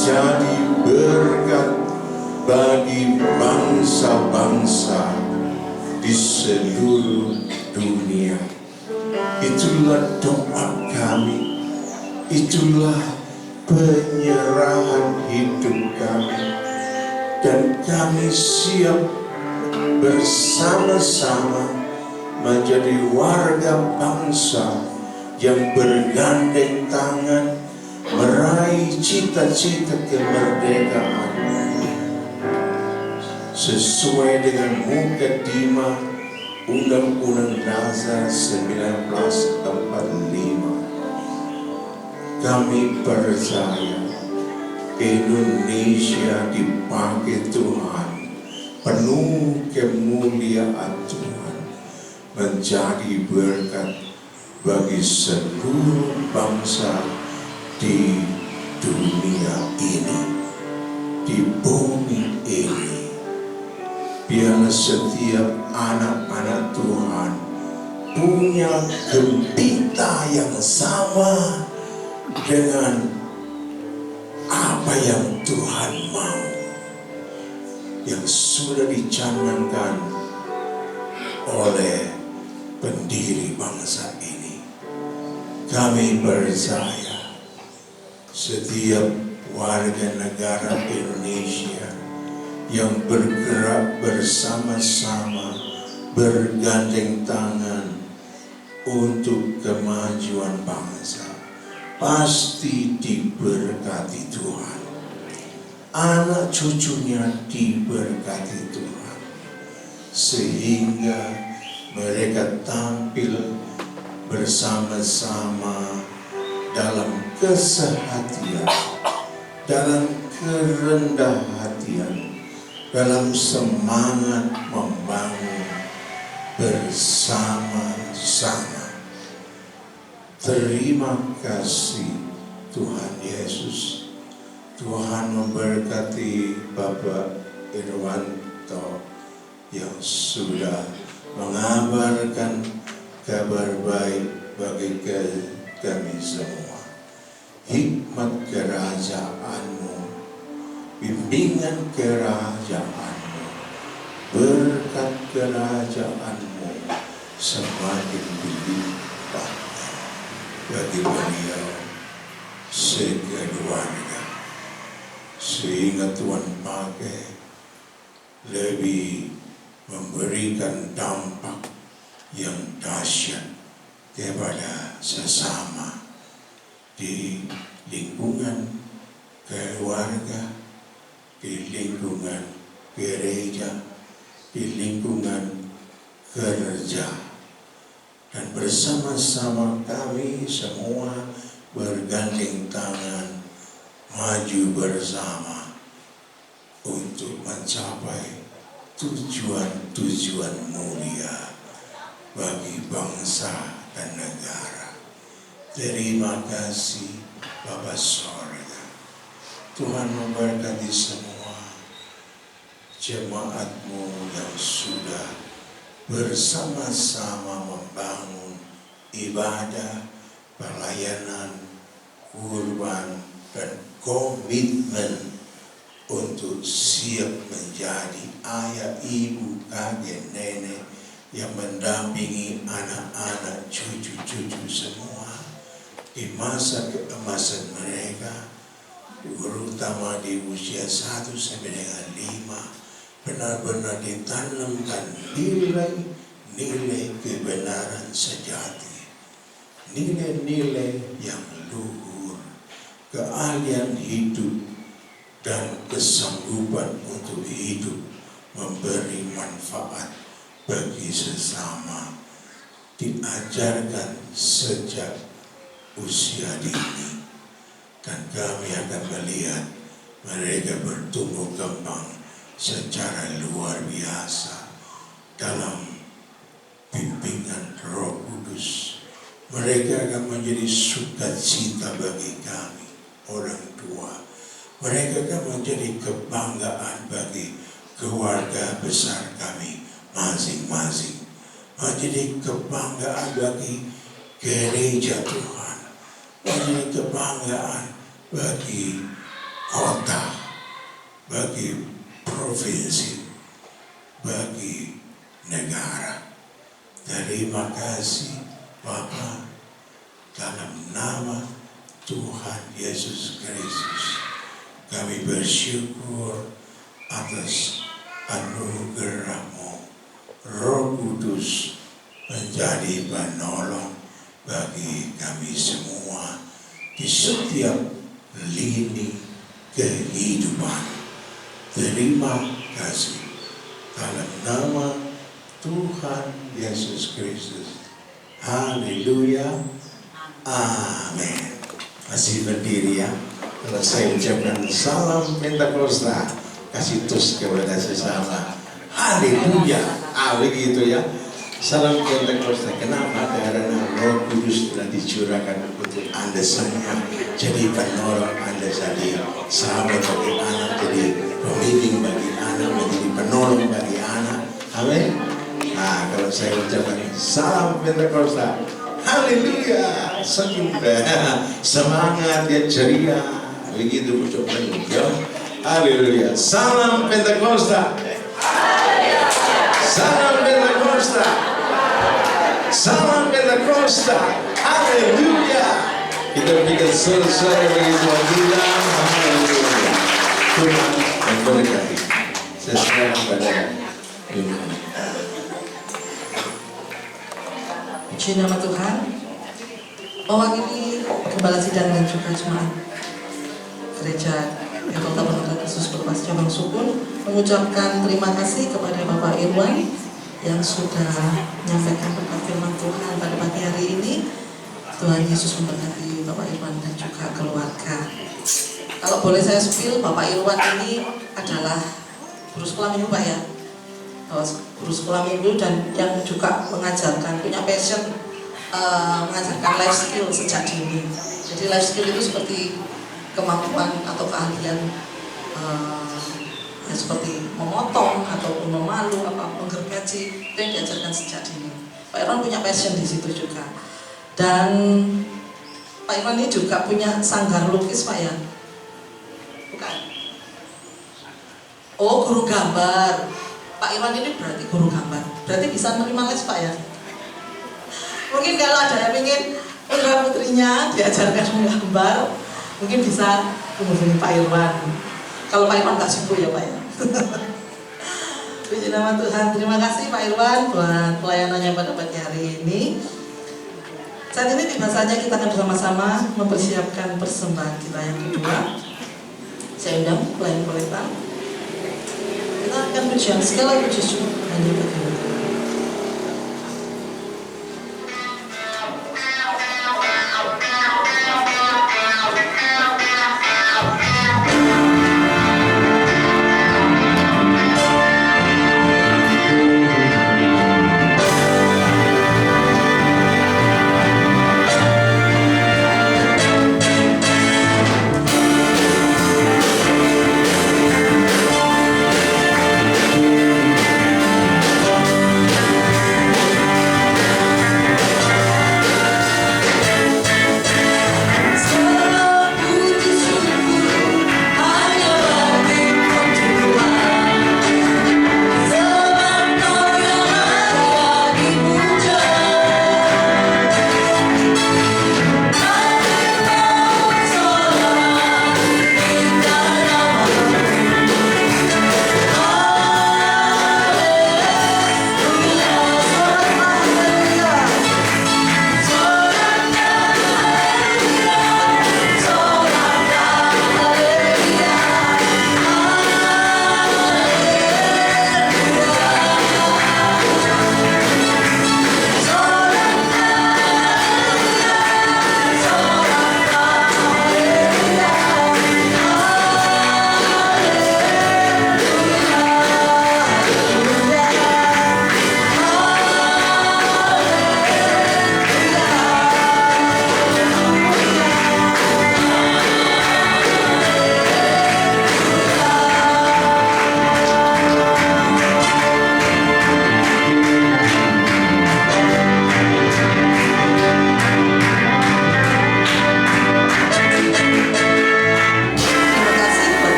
menjadi berkat bagi bangsa-bangsa di seluruh dunia. Itulah doa kami, itulah penyerahan hidup kami, dan kami siap bersama-sama menjadi warga bangsa yang bergandeng tangan meraih cita-cita kemerdekaan sesuai dengan mukadimah Undang-Undang Dasar 1945. Kami percaya Indonesia dipakai Tuhan penuh kemuliaan Tuhan menjadi berkat bagi seluruh bangsa di dunia ini, di bumi ini. Biarlah setiap anak-anak Tuhan punya gembira yang sama dengan apa yang Tuhan mau, yang sudah dicanangkan oleh pendiri bangsa ini. Kami percaya setiap warga negara Indonesia yang bergerak bersama-sama, bergandeng tangan untuk kemajuan bangsa, pasti diberkati Tuhan. Anak cucunya diberkati Tuhan, sehingga mereka tampil bersama-sama dalam kesehatian, dalam kerendah hatian, dalam semangat membangun bersama-sama. Terima kasih Tuhan Yesus. Tuhan memberkati Bapak Irwanto yang sudah mengabarkan kabar baik bagi kami semua. Hikmat kerajaan-Mu, bimbingan kerajaan-Mu, berkat kerajaan-Mu semakin dilimpahkan bagi beliau sekeluarga, sehingga Tuhan pakai lebih memberikan dampak yang dahsyat kepada sesama di lingkungan keluarga, di lingkungan gereja, di lingkungan kerja, dan bersama-sama kami semua bergandeng tangan maju bersama untuk mencapai tujuan-tujuan mulia bagi bangsa dan negara. Terima kasih Bapa Sorga. Tuhan memberkati semua jemaat-Mu yang sudah bersama-sama membangun ibadah, pelayanan, kurban, dan komitmen untuk siap menjadi ayah, ibu, kakek, nenek yang mendampingi anak-anak, cucu-cucu semua di masa keemasan mereka, terutama di usia 1 sampai dengan 5, benar-benar ditanamkan nilai-nilai kebenaran sejati, nilai-nilai yang luhur, keahlian hidup, dan kesanggupan untuk hidup memberi manfaat bagi sesama, diajarkan sejak usia dini, dan kami akan melihat mereka bertumbuh kembang secara luar biasa dalam bimbingan Roh Kudus. Mereka akan menjadi sukacita bagi kami orang tua. Mereka akan menjadi kebanggaan bagi keluarga besar kami masing-masing, menjadi kebanggaan bagi gereja Tuhan, menjadi kebanggaan bagi kota, bagi provinsi, bagi negara. Terima kasih Bapa, dalam nama Tuhan Yesus Kristus kami bersyukur atas anugerah-Mu. Roh Kudus menjadi penolong bagi kami semua di setiap lini kehidupan. Terima kasih dalam nama Tuhan Yesus Kristus. Haleluya. Amin. Masih berdiri ya. Kalau saya ucapkan salam Pentakosta, kasih tus kepada sesama. Haleluya. Begitu ya. Salam Pentakosta. Kenapa? Karena Roh Kudus telah dicurahkan untuk Anda semua. Jadi penolong Anda, jadi sahabat bagi anak, jadi pembimbing bagi anak, menjadi penolong bagi anak. Amin. Nah, kalau saya ucapkan salam Pentakosta. Haleluya. Semangat ya, ceria. Begitu ucapkan ya. Haleluya. Salam Pentakosta. Salam Pentakosta. Salam Pentakosta. Haleluya. Kita berikan sorak-sorak bagi Tuhan kita. Haleluya. Tuhan memberkati. Sesuai pada Tuhan. Puji nama Tuhan. Mewakili Gembala Sidang dan juga Jemaat Gereja Kota Tabernakel Kristus Berpas Cabang Sukun mengucapkan terima kasih kepada Bapak Irwan yang sudah menyampaikan berkat firman Tuhan pada pagi hari ini. Tuhan Yesus memberkati Bapak Irwan dan juga keluarga. Kalau boleh saya spill, Bapak Irwan ini adalah guru sekolah minggu Pak ya, guru sekolah minggu dan yang juga mengajarkan, punya passion mengajarkan life skill sejak dini. Jadi life skill itu seperti kemampuan atau keahlian ya seperti memotong ataupun memalu, menggergaji, itu yang diajarkan sejak dini. Pak Irwan punya passion di situ juga. Dan Pak Irwan ini juga punya sanggar lukis Pak ya? Bukan? Oh, guru gambar. Pak Irwan ini berarti guru gambar. Berarti bisa menerima les Pak ya? Mungkin kalau ada yang ingin putra-putrinya diajarkan menggambar, mungkin bisa menghubungi Pak Irwan. Kalau Pak Irwan nggak sibuk ya Pak ya. Puji nama Tuhan. Terima kasih Pak Irwan buat pelayanannya pada pagi hari ini. Saat ini tiba saja kita akan bersama-sama mempersiapkan persembahan kita yang kedua. Saya undang pelayan kolektor. Kita akan pujian segala puji syukur hanya bagi Tuhan.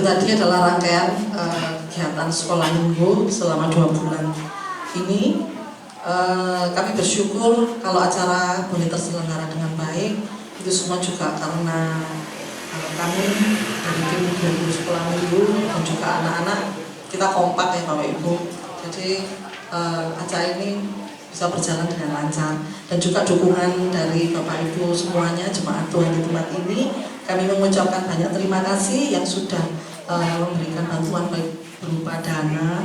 tadi adalah rangkaian kegiatan sekolah minggu selama 2 bulan ini. Kami bersyukur kalau acara boleh terselenggara dengan baik. Itu semua juga karena kami dari tim guru sekolah minggu dan juga anak-anak kita kompak ya Bapak Ibu. Jadi acara ini bisa berjalan dengan lancar, dan juga dukungan dari Bapak Ibu semuanya jemaat Tuhan di tempat ini. Kami mengucapkan banyak terima kasih yang sudah memberikan bantuan baik berupa dana,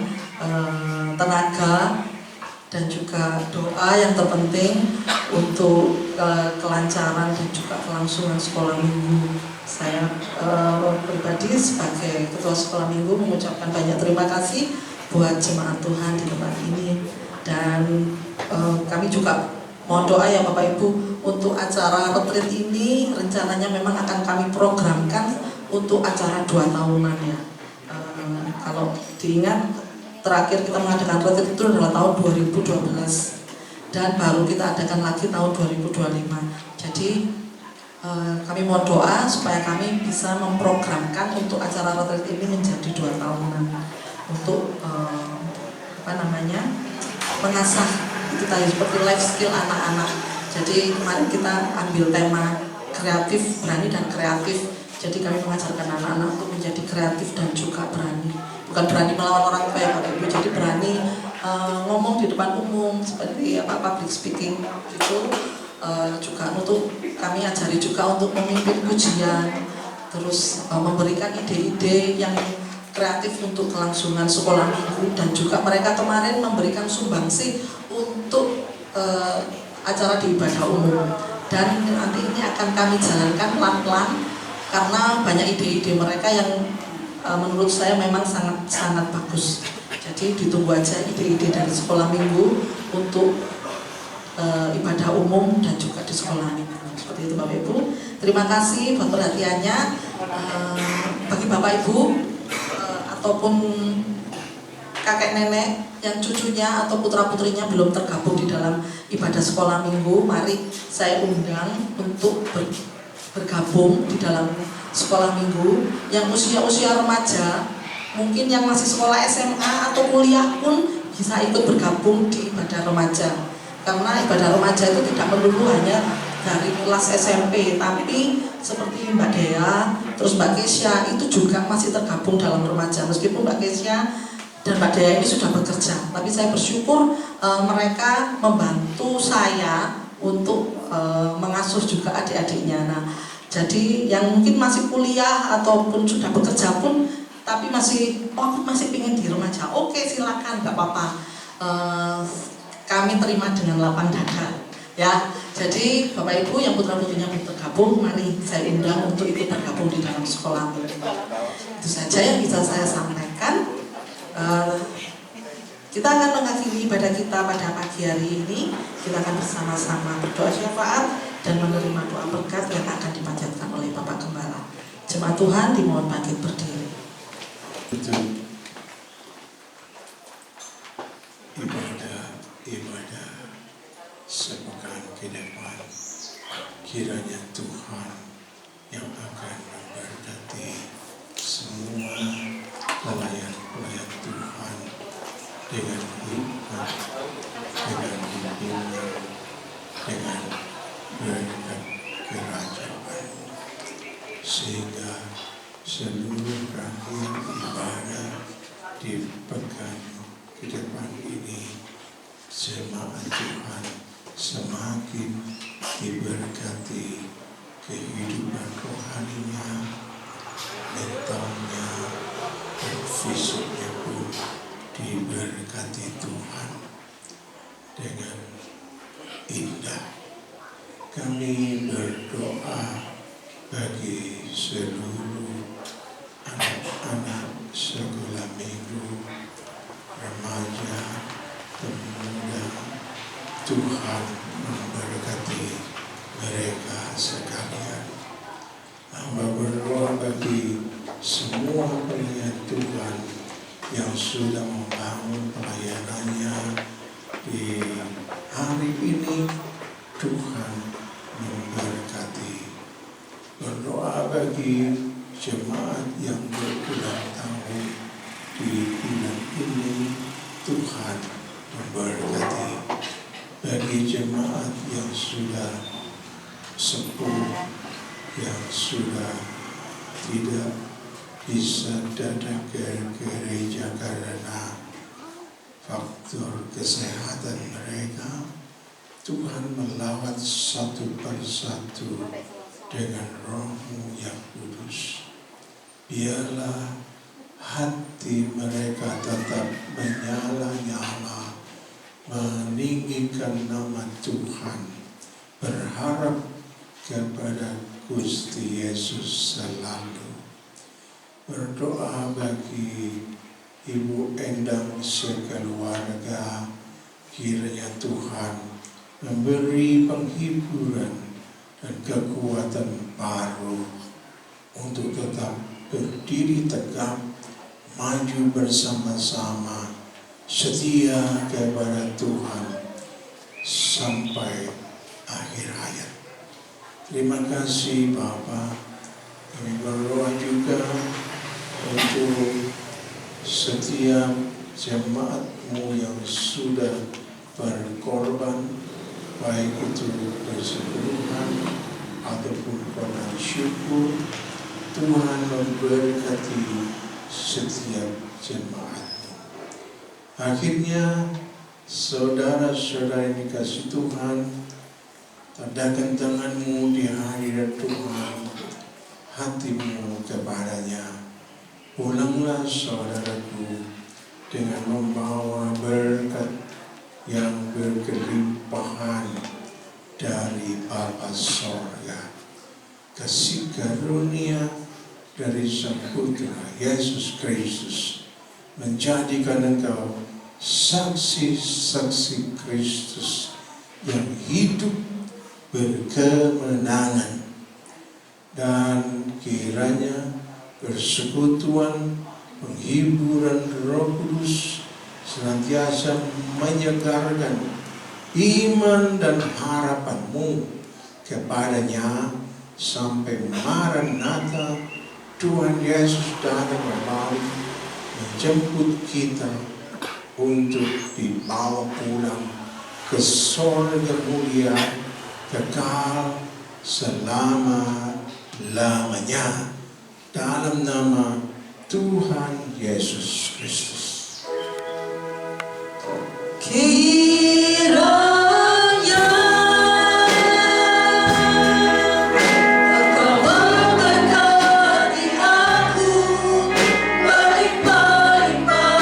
tenaga, dan juga doa yang terpenting untuk kelancaran dan juga kelangsungan sekolah minggu. Saya pribadi sebagai ketua sekolah minggu mengucapkan banyak terima kasih buat jemaat Tuhan di tempat ini, dan kami juga mohon doa ya Bapak Ibu untuk acara retreat ini. Rencananya memang akan kami programkan untuk acara 2 tahunan ya. Kalau diingat terakhir kita mengadakan retreat itu adalah tahun 2012, dan baru kita adakan lagi tahun 2025. Jadi kami mohon doa supaya kami bisa memprogramkan untuk acara retreat ini menjadi 2 tahunan untuk mengasah itu tadi seperti life skill anak-anak. Jadi kemarin kita ambil tema kreatif, berani dan kreatif. Jadi kami mengajarkan anak-anak untuk menjadi kreatif dan juga berani. Bukan berani melawan orang tua ya Bapak Ibu, jadi berani ngomong di depan umum seperti public speaking itu. Juga untuk kami ajari juga untuk memimpin pujian, terus memberikan ide-ide yang kreatif untuk kelangsungan sekolah minggu, dan juga mereka kemarin memberikan sumbangsih untuk acara di ibadah umum. Dan nanti ini akan kami jalankan pelan-pelan karena banyak ide-ide mereka yang menurut saya memang sangat bagus. Jadi ditunggu aja ide-ide dari sekolah minggu untuk ibadah umum dan juga di sekolah minggu. Seperti itu Bapak Ibu. Terima kasih buat perhatiannya. Bagi Bapak Ibu ataupun kakek nenek yang cucunya atau putra putrinya belum tergabung di dalam ibadah sekolah minggu, mari saya undang untuk bergabung di dalam sekolah minggu. Yang usia remaja, mungkin yang masih sekolah SMA atau kuliah pun bisa ikut bergabung di ibadah remaja, karena ibadah remaja itu tidak melulu hanya dari kelas SMP, tapi seperti Mbak Dea, terus Mbak Kesia itu juga masih tergabung dalam remaja. Meskipun Mbak Kesia dan Mbak Dea ini sudah bekerja, tapi saya bersyukur mereka membantu saya untuk mengasuh juga adik-adiknya. Nah, jadi yang mungkin masih kuliah ataupun sudah bekerja pun, tapi masih pengen di remaja, oke silakan, nggak apa-apa. Kami terima dengan lapang dada. Ya, jadi Bapak Ibu yang putra putrinya belum tergabung, mari saya undang untuk ikut bergabung di dalam sekolah minggu. Itu saja yang bisa saya sampaikan. Kita akan mengakhiri ibadah kita pada pagi hari ini. Kita akan bersama-sama berdoa syafaat dan menerima doa berkat yang akan dipanjatkan oleh Bapak Gembala. Jemaat Tuhan dimohon bangkit berdiri. Ibadah sepekan ke depan, kiranya Tuhan yang akan memberkati semua pelayan-pelayan Tuhan dengan hikmat, dengan hubungan, dengan berkat kerajaan, sehingga seluruh rangkaian ibadah di pekan ke depan ini jemaat Tuhan semakin diberkati kehidupan rohaninya, mentalnya, dan fisiknya pun diberkati Tuhan dengan indah. Kami berdoa bagi seluruh anak-anak sekolah minggu, remaja, pemuda. Tuhan memberkati mereka sekalian. Hamba berdoa bagi semua pelayan Tuhan yang sudah membangun pelayanannya di hari ini. Tuhan memberkati. Berdoa bagi jemaat yang berulang tahun di bulan ini, Tuhan memberkati. Bagi jemaat yang sudah sepuh, yang sudah tidak bisa datang ke gereja karena faktor kesehatan mereka, Tuhan melawat satu persatu dengan Roh-Mu yang kudus. Biarlah hati mereka tetap menyala-nyala, meninggikan nama Tuhan, berharap kepada Gusti Yesus selalu. Berdoa bagi Ibu Endang sekeluarga, kiranya Tuhan memberi penghiburan dan kekuatan baru untuk tetap berdiri tegak, maju bersama-sama, setia kepada Tuhan sampai akhir hayat. Terima kasih Bapa. Kami berdoa juga untuk setiap jemaat-Mu yang sudah berkorban, baik itu persepuluhan ataupun korban syukur. Tuhan memberkati setiap jemaat-Mu. Akhirnya, saudara-saudara yang dikasihi Tuhan, tadakan tangan-Mu di hadirat Tuhan, hatimu kepadanya. Pulanglah saudaraku dengan membawa berkat yang berkelimpahan dari Bapa Sorga. Kasih karunia dari Sang Putra Yesus Kristus menjadikan engkau saksi-saksi Kristus yang hidup berkemenangan, dan kiranya persekutuan penghiburan Roh Kudus senantiasa menyegarkan iman dan harapanmu kepadanya sampai Maranatha, Tuhan Yesus datang kembali menjemput kita untuk dibawa pulang ke sorga mulia kekal selama-lamanya, dalam nama Tuhan Yesus Kristus. Kiranya Engkau memberkati aku berlimpah-limpah,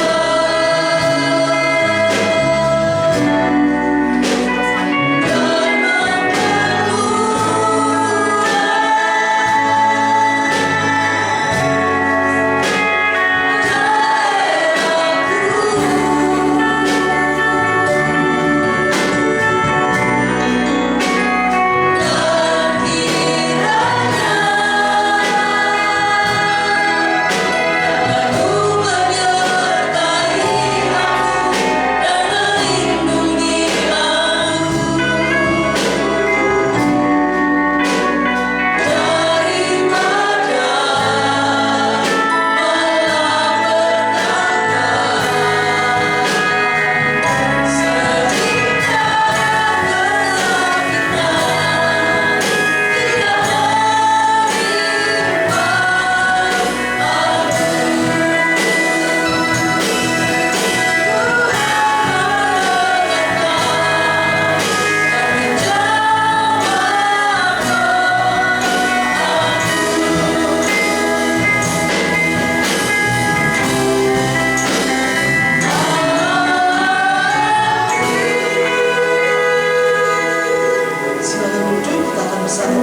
dan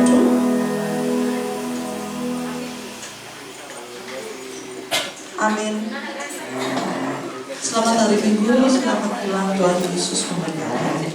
Amin. Selamat hari Minggu, selamat pulang, Tuhan Yesus memberkati.